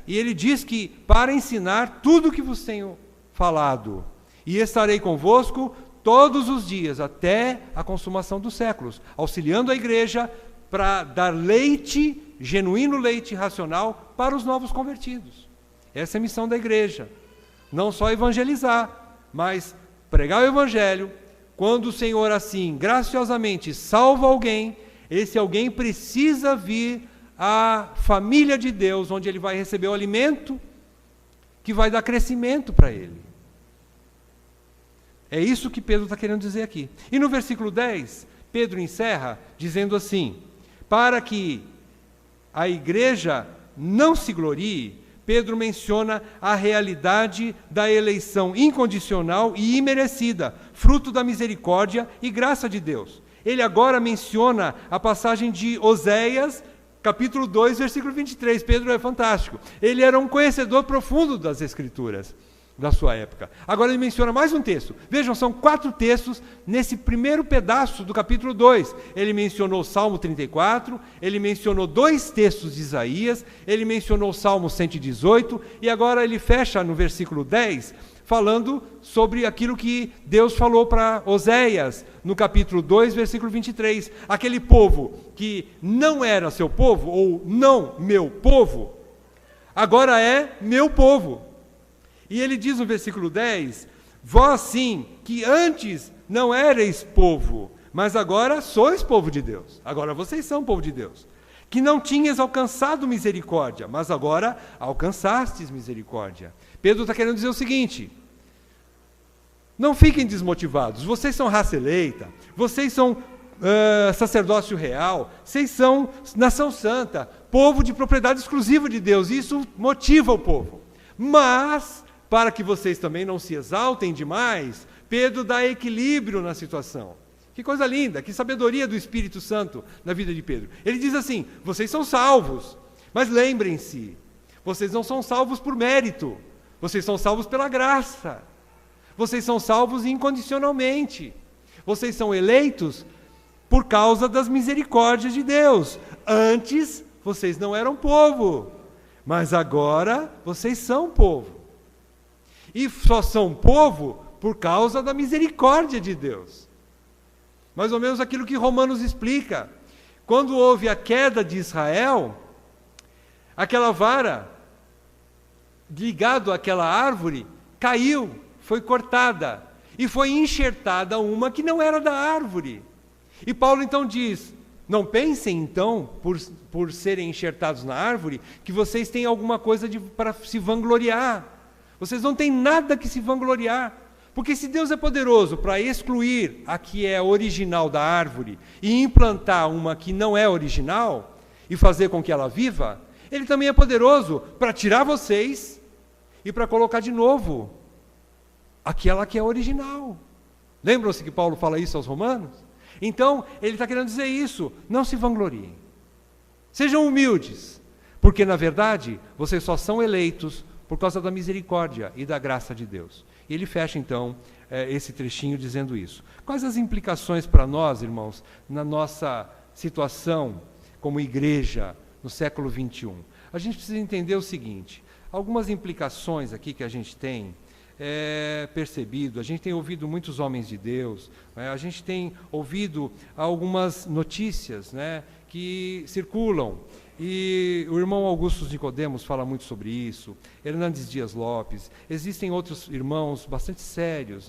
A: E ele diz que para ensinar tudo o que vos tenho falado. E estarei convosco todos os dias, até a consumação dos séculos, auxiliando a igreja para dar leite, genuíno leite racional, para os novos convertidos. Essa é a missão da igreja. Não só evangelizar, mas pregar o evangelho. Quando o Senhor assim, graciosamente, salva alguém, esse alguém precisa vir à família de Deus, onde ele vai receber o alimento que vai dar crescimento para ele. É isso que Pedro está querendo dizer aqui. E no versículo 10, Pedro encerra dizendo assim: para que a igreja não se glorie, Pedro menciona a realidade da eleição incondicional e imerecida, fruto da misericórdia e graça de Deus. Ele agora menciona a passagem de Oséias, capítulo 2, versículo 23. Pedro é fantástico. Ele era um conhecedor profundo das Escrituras da sua época. Agora ele menciona mais um texto. Vejam, são 4 textos nesse primeiro pedaço do capítulo 2. Ele mencionou o Salmo 34, ele mencionou 2 textos de Isaías, ele mencionou o Salmo 118, e agora ele fecha no versículo 10, falando sobre aquilo que Deus falou para Oséias, no capítulo 2, versículo 23. Aquele povo que não era seu povo, ou não meu povo, agora é meu povo. E ele diz no versículo 10, vós sim, que antes não erais povo, mas agora sois povo de Deus. Agora vocês são povo de Deus. Que não tinhas alcançado misericórdia, mas agora alcançastes misericórdia. Pedro está querendo dizer o seguinte: não fiquem desmotivados, vocês são raça eleita, vocês são sacerdócio real, vocês são nação santa, povo de propriedade exclusiva de Deus, e isso motiva o povo. Mas, para que vocês também não se exaltem demais, Pedro dá equilíbrio na situação. Que coisa linda, que sabedoria do Espírito Santo na vida de Pedro. Ele diz assim: vocês são salvos, mas lembrem-se, vocês não são salvos por mérito, vocês são salvos pela graça, vocês são salvos incondicionalmente, vocês são eleitos por causa das misericórdias de Deus. Antes, vocês não eram povo, mas agora vocês são povo. E só são povo por causa da misericórdia de Deus. Mais ou menos aquilo que Romanos explica. Quando houve a queda de Israel, aquela vara ligado àquela árvore caiu, foi cortada e foi enxertada uma que não era da árvore. E Paulo então diz: não pensem então, por serem enxertados na árvore, que vocês têm alguma coisa para se vangloriar. Vocês não têm nada que se vangloriar, porque se Deus é poderoso para excluir a que é original da árvore e implantar uma que não é original e fazer com que ela viva, Ele também é poderoso para tirar vocês e para colocar de novo aquela que é original. Lembram-se que Paulo fala isso aos romanos? Então, ele está querendo dizer isso: não se vangloriem, sejam humildes, porque na verdade vocês só são eleitos por causa da misericórdia e da graça de Deus. E ele fecha então esse trechinho dizendo isso. Quais as implicações para nós, irmãos, na nossa situação como igreja no século 21? A gente precisa entender o seguinte: algumas implicações aqui que a gente tem percebido, a gente tem ouvido muitos homens de Deus, a gente tem ouvido algumas notícias, que circulam, e o irmão Augusto Nicodemos fala muito sobre isso, Hernandes Dias Lopes, existem outros irmãos bastante sérios,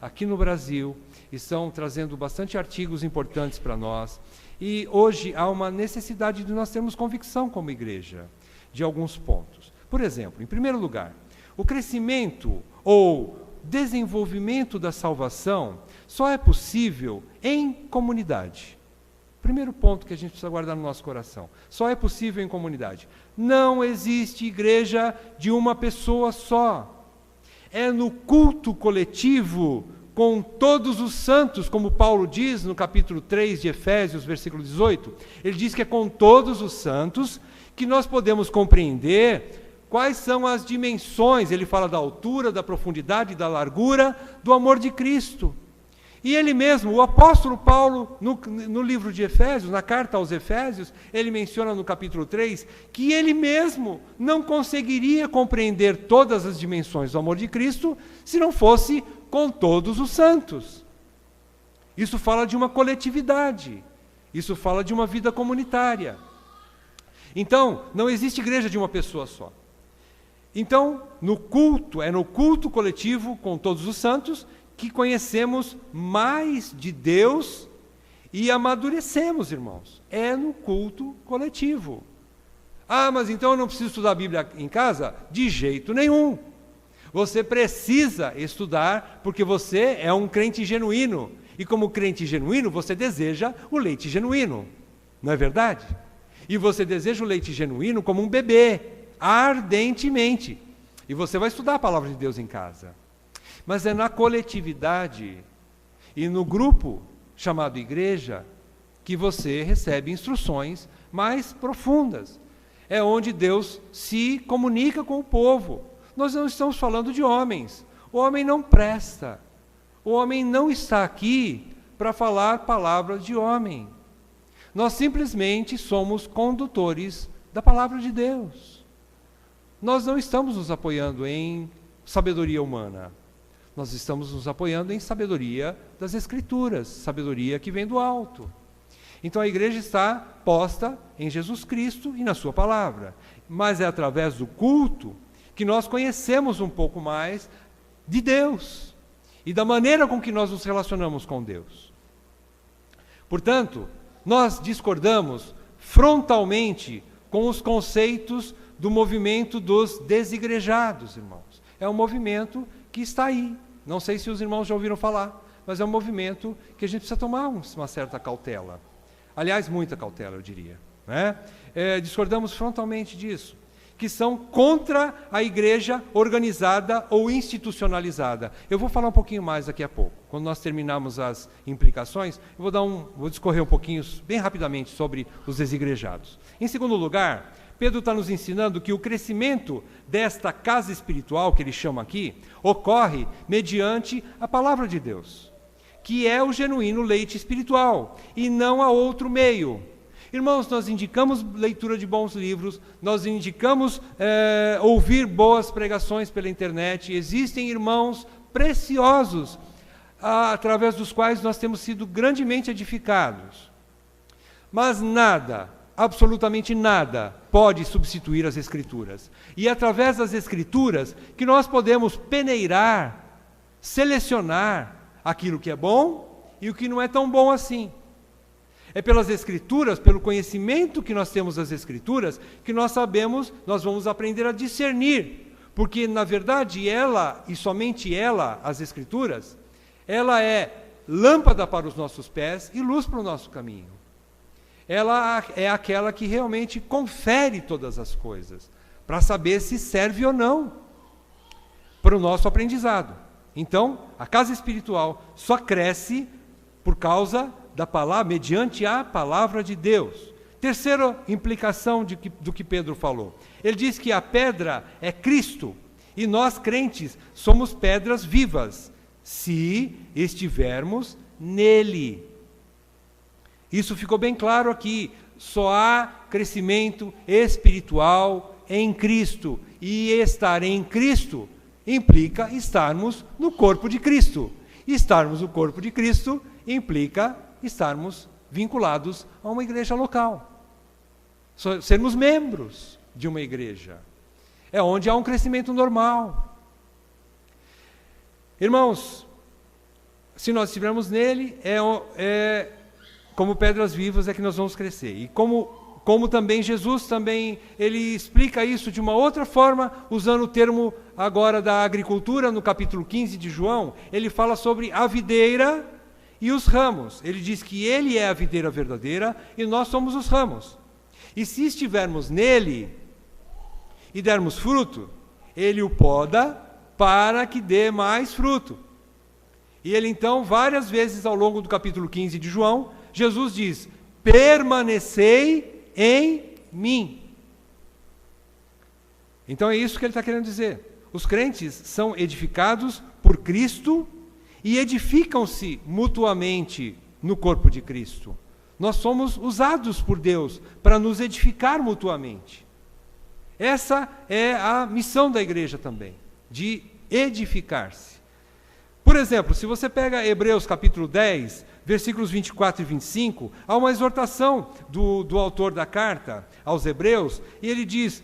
A: aqui no Brasil, e estão trazendo bastante artigos importantes para nós, e hoje há uma necessidade de nós termos convicção como igreja, de alguns pontos. Por exemplo, em primeiro lugar, o crescimento ou desenvolvimento da salvação só é possível em comunidade. Primeiro ponto que a gente precisa guardar no nosso coração: só é possível em comunidade. Não existe igreja de uma pessoa só. É no culto coletivo, com todos os santos, como Paulo diz no capítulo 3 de Efésios, versículo 18. Ele diz que é com todos os santos que nós podemos compreender quais são as dimensões. Ele fala da altura, da profundidade, da largura do amor de Cristo. E ele mesmo, o apóstolo Paulo, no livro de Efésios, na carta aos Efésios, ele menciona no capítulo 3, que ele mesmo não conseguiria compreender todas as dimensões do amor de Cristo se não fosse com todos os santos. Isso fala de uma coletividade, isso fala de uma vida comunitária. Então, não existe igreja de uma pessoa só. Então, no culto coletivo com todos os santos, que conhecemos mais de Deus e amadurecemos, irmãos. É no culto coletivo. Ah, mas então eu não preciso estudar a Bíblia em casa? De jeito nenhum. Você precisa estudar porque você é um crente genuíno. E como crente genuíno, você deseja o leite genuíno. Não é verdade? E você deseja o leite genuíno como um bebê, ardentemente. E você vai estudar a palavra de Deus em casa. Mas é na coletividade e no grupo chamado igreja que você recebe instruções mais profundas. É onde Deus se comunica com o povo. Nós não estamos falando de homens. O homem não presta. O homem não está aqui para falar palavras de homem. Nós simplesmente somos condutores da palavra de Deus. Nós não estamos nos apoiando em sabedoria humana. Nós estamos nos apoiando em sabedoria das Escrituras, sabedoria que vem do alto. Então a igreja está posta em Jesus Cristo e na sua palavra. Mas é através do culto que nós conhecemos um pouco mais de Deus e da maneira com que nós nos relacionamos com Deus. Portanto, nós discordamos frontalmente com os conceitos do movimento dos desigrejados, irmãos. É um movimento que está aí. Não sei se os irmãos já ouviram falar, mas é um movimento que a gente precisa tomar uma certa cautela. Aliás, muita cautela, eu diria. Né? Discordamos frontalmente disso, que são contra a igreja organizada ou institucionalizada. Eu vou falar um pouquinho mais daqui a pouco. Quando nós terminarmos as implicações, eu vou discorrer um pouquinho, bem rapidamente, sobre os desigrejados. Em segundo lugar, Pedro está nos ensinando que o crescimento desta casa espiritual, que ele chama aqui, ocorre mediante a palavra de Deus, que é o genuíno leite espiritual, e não há outro meio. Irmãos, nós indicamos leitura de bons livros, nós indicamos ouvir boas pregações pela internet. Existem irmãos preciosos, através dos quais nós temos sido grandemente edificados. Mas nada, absolutamente nada, pode substituir as Escrituras. E é através das Escrituras que nós podemos peneirar, selecionar aquilo que é bom e o que não é tão bom assim. É pelas Escrituras, pelo conhecimento que nós temos das Escrituras, que nós sabemos, nós vamos aprender a discernir. Porque, na verdade, ela, e somente ela, as Escrituras, ela é lâmpada para os nossos pés e luz para o nosso caminho. Ela é aquela que realmente confere todas as coisas, para saber se serve ou não para o nosso aprendizado. Então, a casa espiritual só cresce por causa da palavra, mediante a palavra de Deus. Terceira implicação do que Pedro falou. Ele diz que a pedra é Cristo, e nós crentes somos pedras vivas, se estivermos nele. Isso ficou bem claro aqui. Só há crescimento espiritual em Cristo, e estar em Cristo implica estarmos no corpo de Cristo. E estarmos no corpo de Cristo implica estarmos vinculados a uma igreja local. Sermos membros de uma igreja. É onde há um crescimento normal. Irmãos, se nós estivermos nele, como pedras vivas é que nós vamos crescer. E como também Jesus ele explica isso de uma outra forma, usando o termo agora da agricultura, no capítulo 15 de João, ele fala sobre a videira e os ramos. Ele diz que ele é a videira verdadeira e nós somos os ramos. E se estivermos nele e dermos fruto, ele o poda para que dê mais fruto. E ele então, várias vezes ao longo do capítulo 15 de João, Jesus diz: permanecei em mim. Então é isso que ele está querendo dizer. Os crentes são edificados por Cristo e edificam-se mutuamente no corpo de Cristo. Nós somos usados por Deus para nos edificar mutuamente. Essa é a missão da igreja também, de edificar-se. Por exemplo, se você pega Hebreus capítulo 10, versículos 24 e 25, há uma exortação do autor da carta aos Hebreus, e ele diz: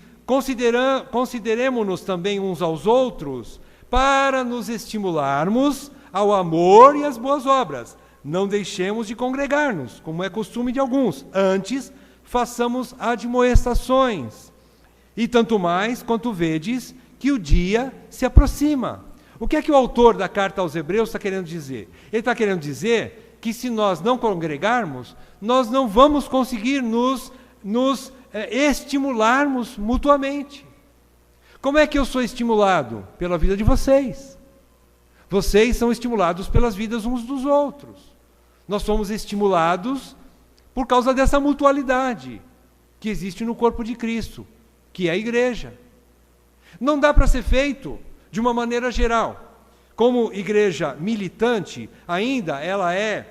A: consideremo-nos também uns aos outros para nos estimularmos ao amor e às boas obras. Não deixemos de congregar-nos, como é costume de alguns. Antes, façamos admoestações. E tanto mais quanto vedes que o dia se aproxima. O que é que o autor da carta aos Hebreus está querendo dizer? Ele está querendo dizer que se nós não congregarmos, nós não vamos conseguir nos estimularmos mutuamente. Como é que eu sou estimulado? Pela vida de vocês. Vocês são estimulados pelas vidas uns dos outros. Nós somos estimulados por causa dessa mutualidade que existe no corpo de Cristo, que é a igreja. Não dá para ser feito de uma maneira geral. Como igreja militante, ainda ela é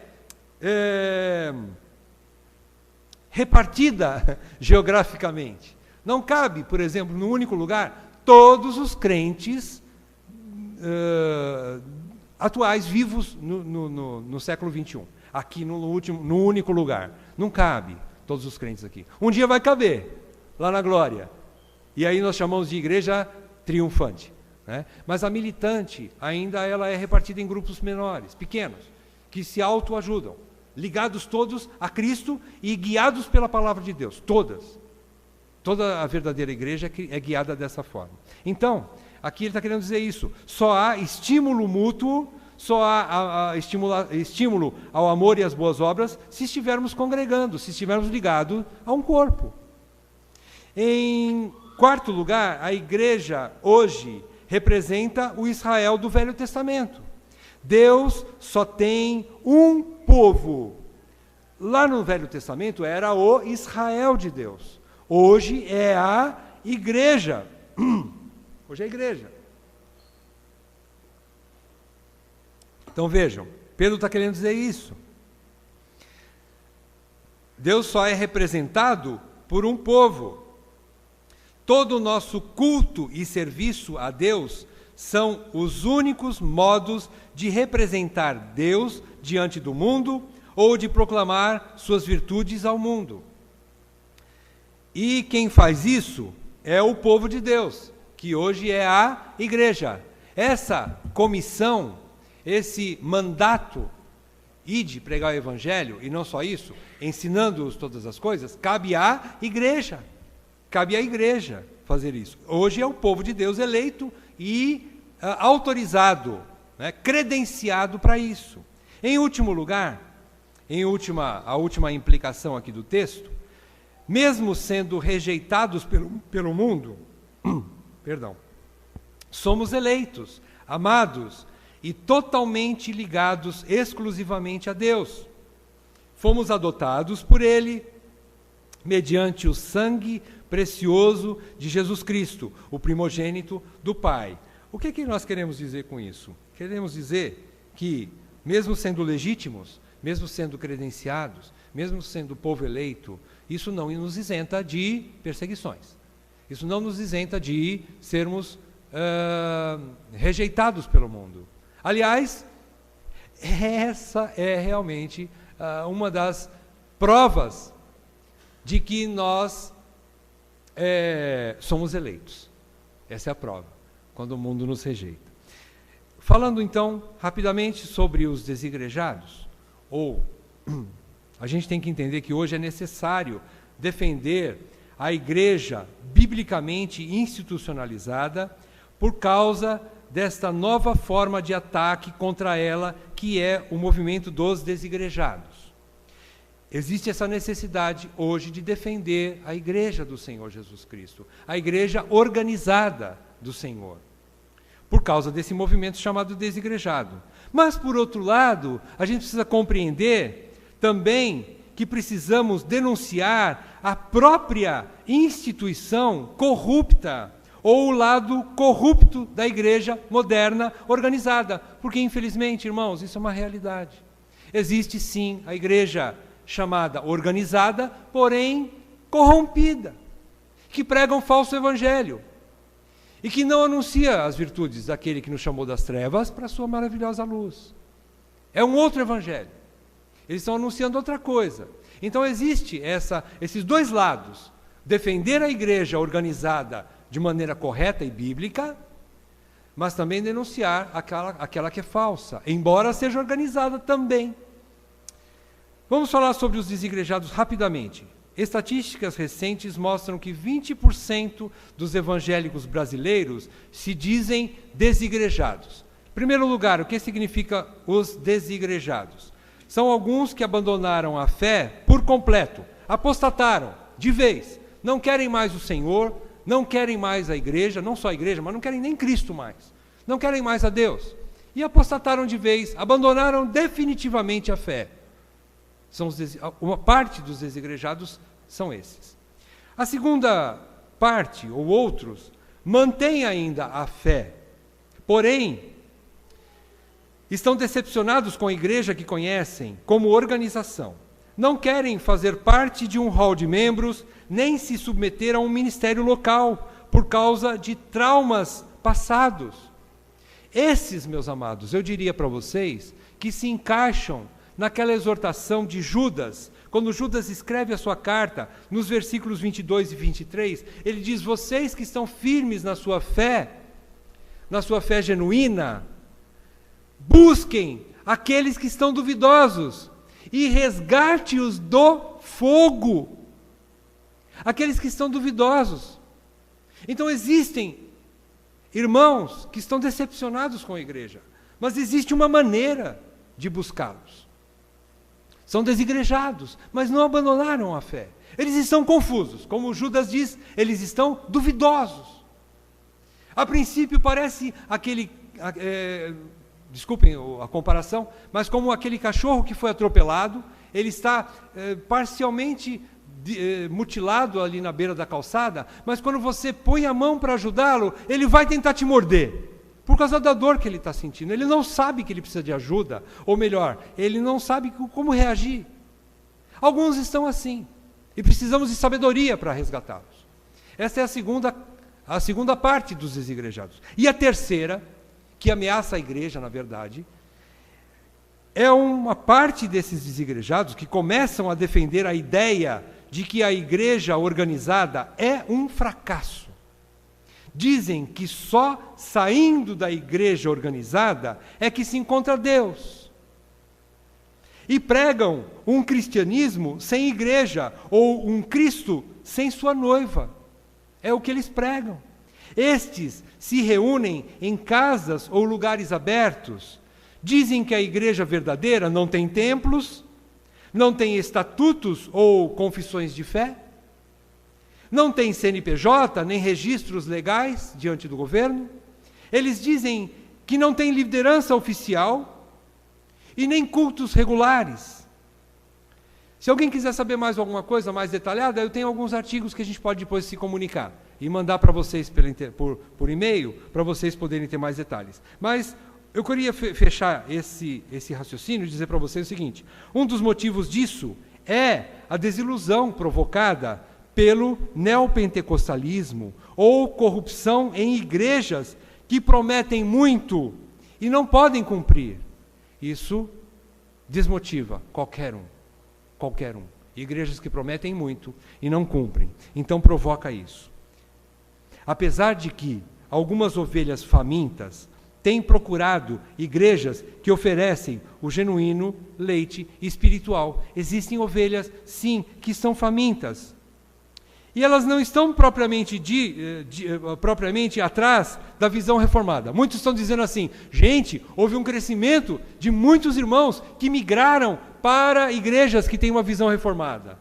A: repartida geograficamente. Não cabe, por exemplo, num único lugar, todos os crentes atuais, vivos no século XXI. Aqui no único lugar. Não cabe todos os crentes aqui. Um dia vai caber, lá na glória. E aí nós chamamos de igreja triunfante. Né? Mas a militante, ainda ela é repartida em grupos menores, pequenos, que se autoajudam, ligados todos a Cristo e guiados pela palavra de Deus, todas. Toda a verdadeira igreja é guiada dessa forma. Então, aqui ele está querendo dizer isso. Só há estímulo mútuo, só há estímulo ao amor e às boas obras se estivermos congregando, se estivermos ligados a um corpo. Em quarto lugar, a igreja hoje representa o Israel do Velho Testamento. Deus só tem um povo. Lá no Velho Testamento era o Israel de Deus. Hoje é a igreja. Hoje é a igreja. Então vejam, Pedro está querendo dizer isso. Deus só é representado por um povo. Todo o nosso culto e serviço a Deus são os únicos modos de representar Deus diante do mundo ou de proclamar suas virtudes ao mundo. E quem faz isso é o povo de Deus, que hoje é a igreja. Essa comissão, esse mandato, ide pregar o evangelho, e não só isso, ensinando-os todas as coisas, cabe à igreja. Cabe à igreja fazer isso. Hoje é o povo de Deus eleito e autorizado, né, credenciado para isso. Em último lugar, a última implicação aqui do texto, mesmo sendo rejeitados pelo mundo, somos eleitos, amados e totalmente ligados exclusivamente a Deus. Fomos adotados por Ele, mediante o sangue precioso de Jesus Cristo, o primogênito do Pai. O que nós queremos dizer com isso? Queremos dizer que, mesmo sendo legítimos, mesmo sendo credenciados, mesmo sendo povo eleito, isso não nos isenta de perseguições. Isso não nos isenta de sermos rejeitados pelo mundo. Aliás, essa é realmente uma das provas de que nós somos eleitos. Essa é a prova, quando o mundo nos rejeita. Falando então rapidamente sobre os desigrejados, a gente tem que entender que hoje é necessário defender a igreja biblicamente institucionalizada por causa desta nova forma de ataque contra ela, que é o movimento dos desigrejados. Existe essa necessidade hoje de defender a igreja do Senhor Jesus Cristo, a igreja organizada do Senhor, por causa desse movimento chamado desigrejado. Mas, por outro lado, a gente precisa compreender também que precisamos denunciar a própria instituição corrupta ou o lado corrupto da igreja moderna organizada. Porque, infelizmente, irmãos, isso é uma realidade. Existe sim a igreja chamada organizada, porém corrompida, que prega um falso evangelho e que não anuncia as virtudes daquele que nos chamou das trevas para a sua maravilhosa luz. É um outro evangelho. Eles estão anunciando outra coisa. Então existe esses dois lados: defender a igreja organizada de maneira correta e bíblica, mas também denunciar aquela que é falsa, embora seja organizada também. Vamos falar sobre os desigrejados rapidamente. Estatísticas recentes mostram que 20% dos evangélicos brasileiros se dizem desigrejados. Em primeiro lugar, o que significa os desigrejados? São alguns que abandonaram a fé por completo, apostataram de vez, não querem mais o Senhor, não querem mais a igreja, não só a igreja, mas não querem nem Cristo mais, não querem mais a Deus, e apostataram de vez, abandonaram definitivamente a fé. Uma parte dos desigrejados são esses. A segunda parte, ou outros, mantém ainda a fé, porém estão decepcionados com a igreja que conhecem como organização. Não querem fazer parte de um hall de membros, nem se submeter a um ministério local, por causa de traumas passados. Esses, meus amados, eu diria para vocês, que se encaixam naquela exortação de Judas, quando Judas escreve a sua carta, nos versículos 22 e 23, ele diz: vocês que estão firmes na sua fé genuína, busquem aqueles que estão duvidosos e resgate-os do fogo. Aqueles que estão duvidosos. Então existem irmãos que estão decepcionados com a igreja, mas existe uma maneira de buscá-los. São desigrejados, mas não abandonaram a fé. Eles estão confusos, como Judas diz, eles estão duvidosos. A princípio parece desculpem a comparação, mas como aquele cachorro que foi atropelado, ele está parcialmente mutilado ali na beira da calçada, mas quando você põe a mão para ajudá-lo, ele vai tentar te morder, por causa da dor que ele está sentindo. Ele não sabe que ele precisa de ajuda, ou melhor, ele não sabe como reagir. Alguns estão assim, e precisamos de sabedoria para resgatá-los. Essa é a segunda parte dos desigrejados. E a terceira, que ameaça a igreja, na verdade, é uma parte desses desigrejados que começam a defender a ideia de que a igreja organizada é um fracasso. Dizem que só saindo da igreja organizada é que se encontra Deus. E pregam um cristianismo sem igreja, ou um Cristo sem sua noiva. É o que eles pregam. Estes se reúnem em casas ou lugares abertos. Dizem que a igreja verdadeira não tem templos, não tem estatutos ou confissões de fé, não tem CNPJ, nem registros legais diante do governo. Eles dizem que não tem liderança oficial e nem cultos regulares. Se alguém quiser saber mais alguma coisa mais detalhada, eu tenho alguns artigos que a gente pode depois se comunicar e mandar para vocês por e-mail, para vocês poderem ter mais detalhes. Mas eu queria fechar esse raciocínio e dizer para vocês o seguinte: um dos motivos disso é a desilusão provocada pelo neopentecostalismo ou corrupção em igrejas que prometem muito e não podem cumprir. Isso desmotiva qualquer um. Igrejas que prometem muito e não cumprem. Então provoca isso. Apesar de que algumas ovelhas famintas têm procurado igrejas que oferecem o genuíno leite espiritual. Existem ovelhas, sim, que são famintas. E elas não estão propriamente atrás da visão reformada. Muitos estão dizendo assim: gente, houve um crescimento de muitos irmãos que migraram para igrejas que têm uma visão reformada.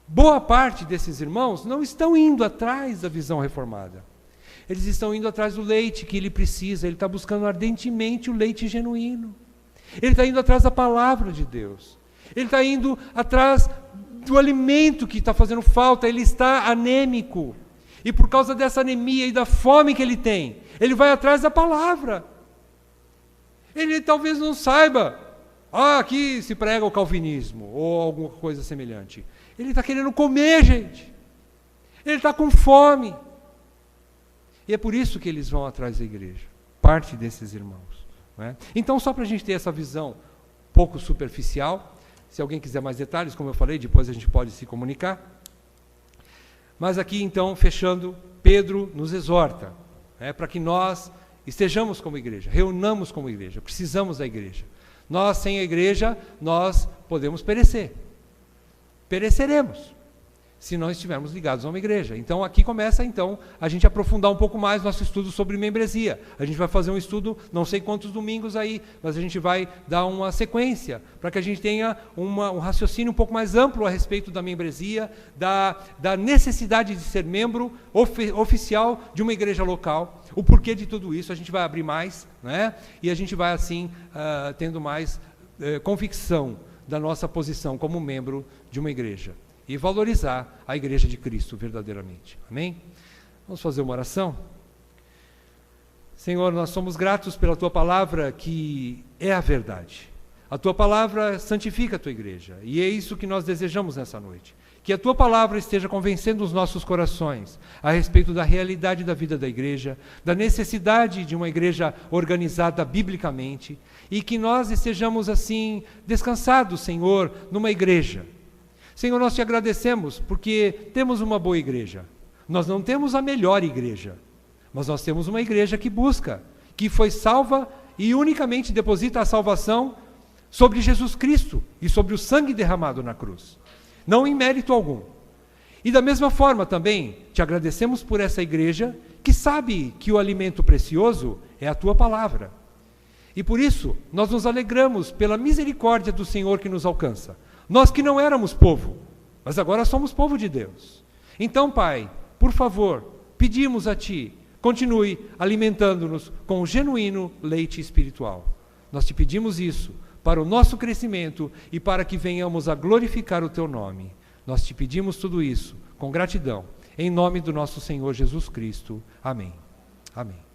A: Boa parte desses irmãos não estão indo atrás da visão reformada. Eles estão indo atrás do leite que ele precisa. Ele está buscando ardentemente o leite genuíno. Ele está indo atrás da palavra de Deus. Ele está indo atrás do alimento que está fazendo falta. Ele está anêmico. E por causa dessa anemia e da fome que ele tem, ele vai atrás da palavra. Ele talvez não saiba, aqui se prega o calvinismo, ou alguma coisa semelhante. Ele está querendo comer, gente. Ele está com fome. E é por isso que eles vão atrás da igreja. Parte desses irmãos. Não é? Então, só para a gente ter essa visão um pouco superficial, se alguém quiser mais detalhes, como eu falei, depois a gente pode se comunicar. Mas aqui, então, fechando, Pedro nos exorta, para que nós estejamos como igreja, reunamos como igreja, precisamos da igreja. Nós, sem a igreja, nós podemos perecer. Pereceremos, se não estivermos ligados a uma igreja. Então, aqui começa, então, a gente aprofundar um pouco mais nosso estudo sobre membresia. A gente vai fazer um estudo, não sei quantos domingos aí, mas a gente vai dar uma sequência, para que a gente tenha um raciocínio um pouco mais amplo a respeito da membresia, da necessidade de ser membro oficial de uma igreja local. O porquê de tudo isso, a gente vai abrir mais, né? E a gente vai, assim, tendo mais convicção da nossa posição como membro de uma igreja. E valorizar a igreja de Cristo verdadeiramente. Amém? Vamos fazer uma oração? Senhor, nós somos gratos pela Tua palavra, que é a verdade. A Tua palavra santifica a Tua igreja. E é isso que nós desejamos nessa noite. Que a Tua palavra esteja convencendo os nossos corações a respeito da realidade da vida da igreja, da necessidade de uma igreja organizada biblicamente, e que nós estejamos assim descansados, Senhor, numa igreja. Senhor, nós te agradecemos porque temos uma boa igreja. Nós não temos a melhor igreja, mas nós temos uma igreja que busca, que foi salva e unicamente deposita a salvação sobre Jesus Cristo e sobre o sangue derramado na cruz, não em mérito algum. E da mesma forma também te agradecemos por essa igreja que sabe que o alimento precioso é a tua palavra. E por isso nós nos alegramos pela misericórdia do Senhor que nos alcança. Nós que não éramos povo, mas agora somos povo de Deus. Então, Pai, por favor, pedimos a Ti, continue alimentando-nos com o genuíno leite espiritual. Nós te pedimos isso para o nosso crescimento e para que venhamos a glorificar o Teu nome. Nós te pedimos tudo isso com gratidão, em nome do nosso Senhor Jesus Cristo. Amém. Amém.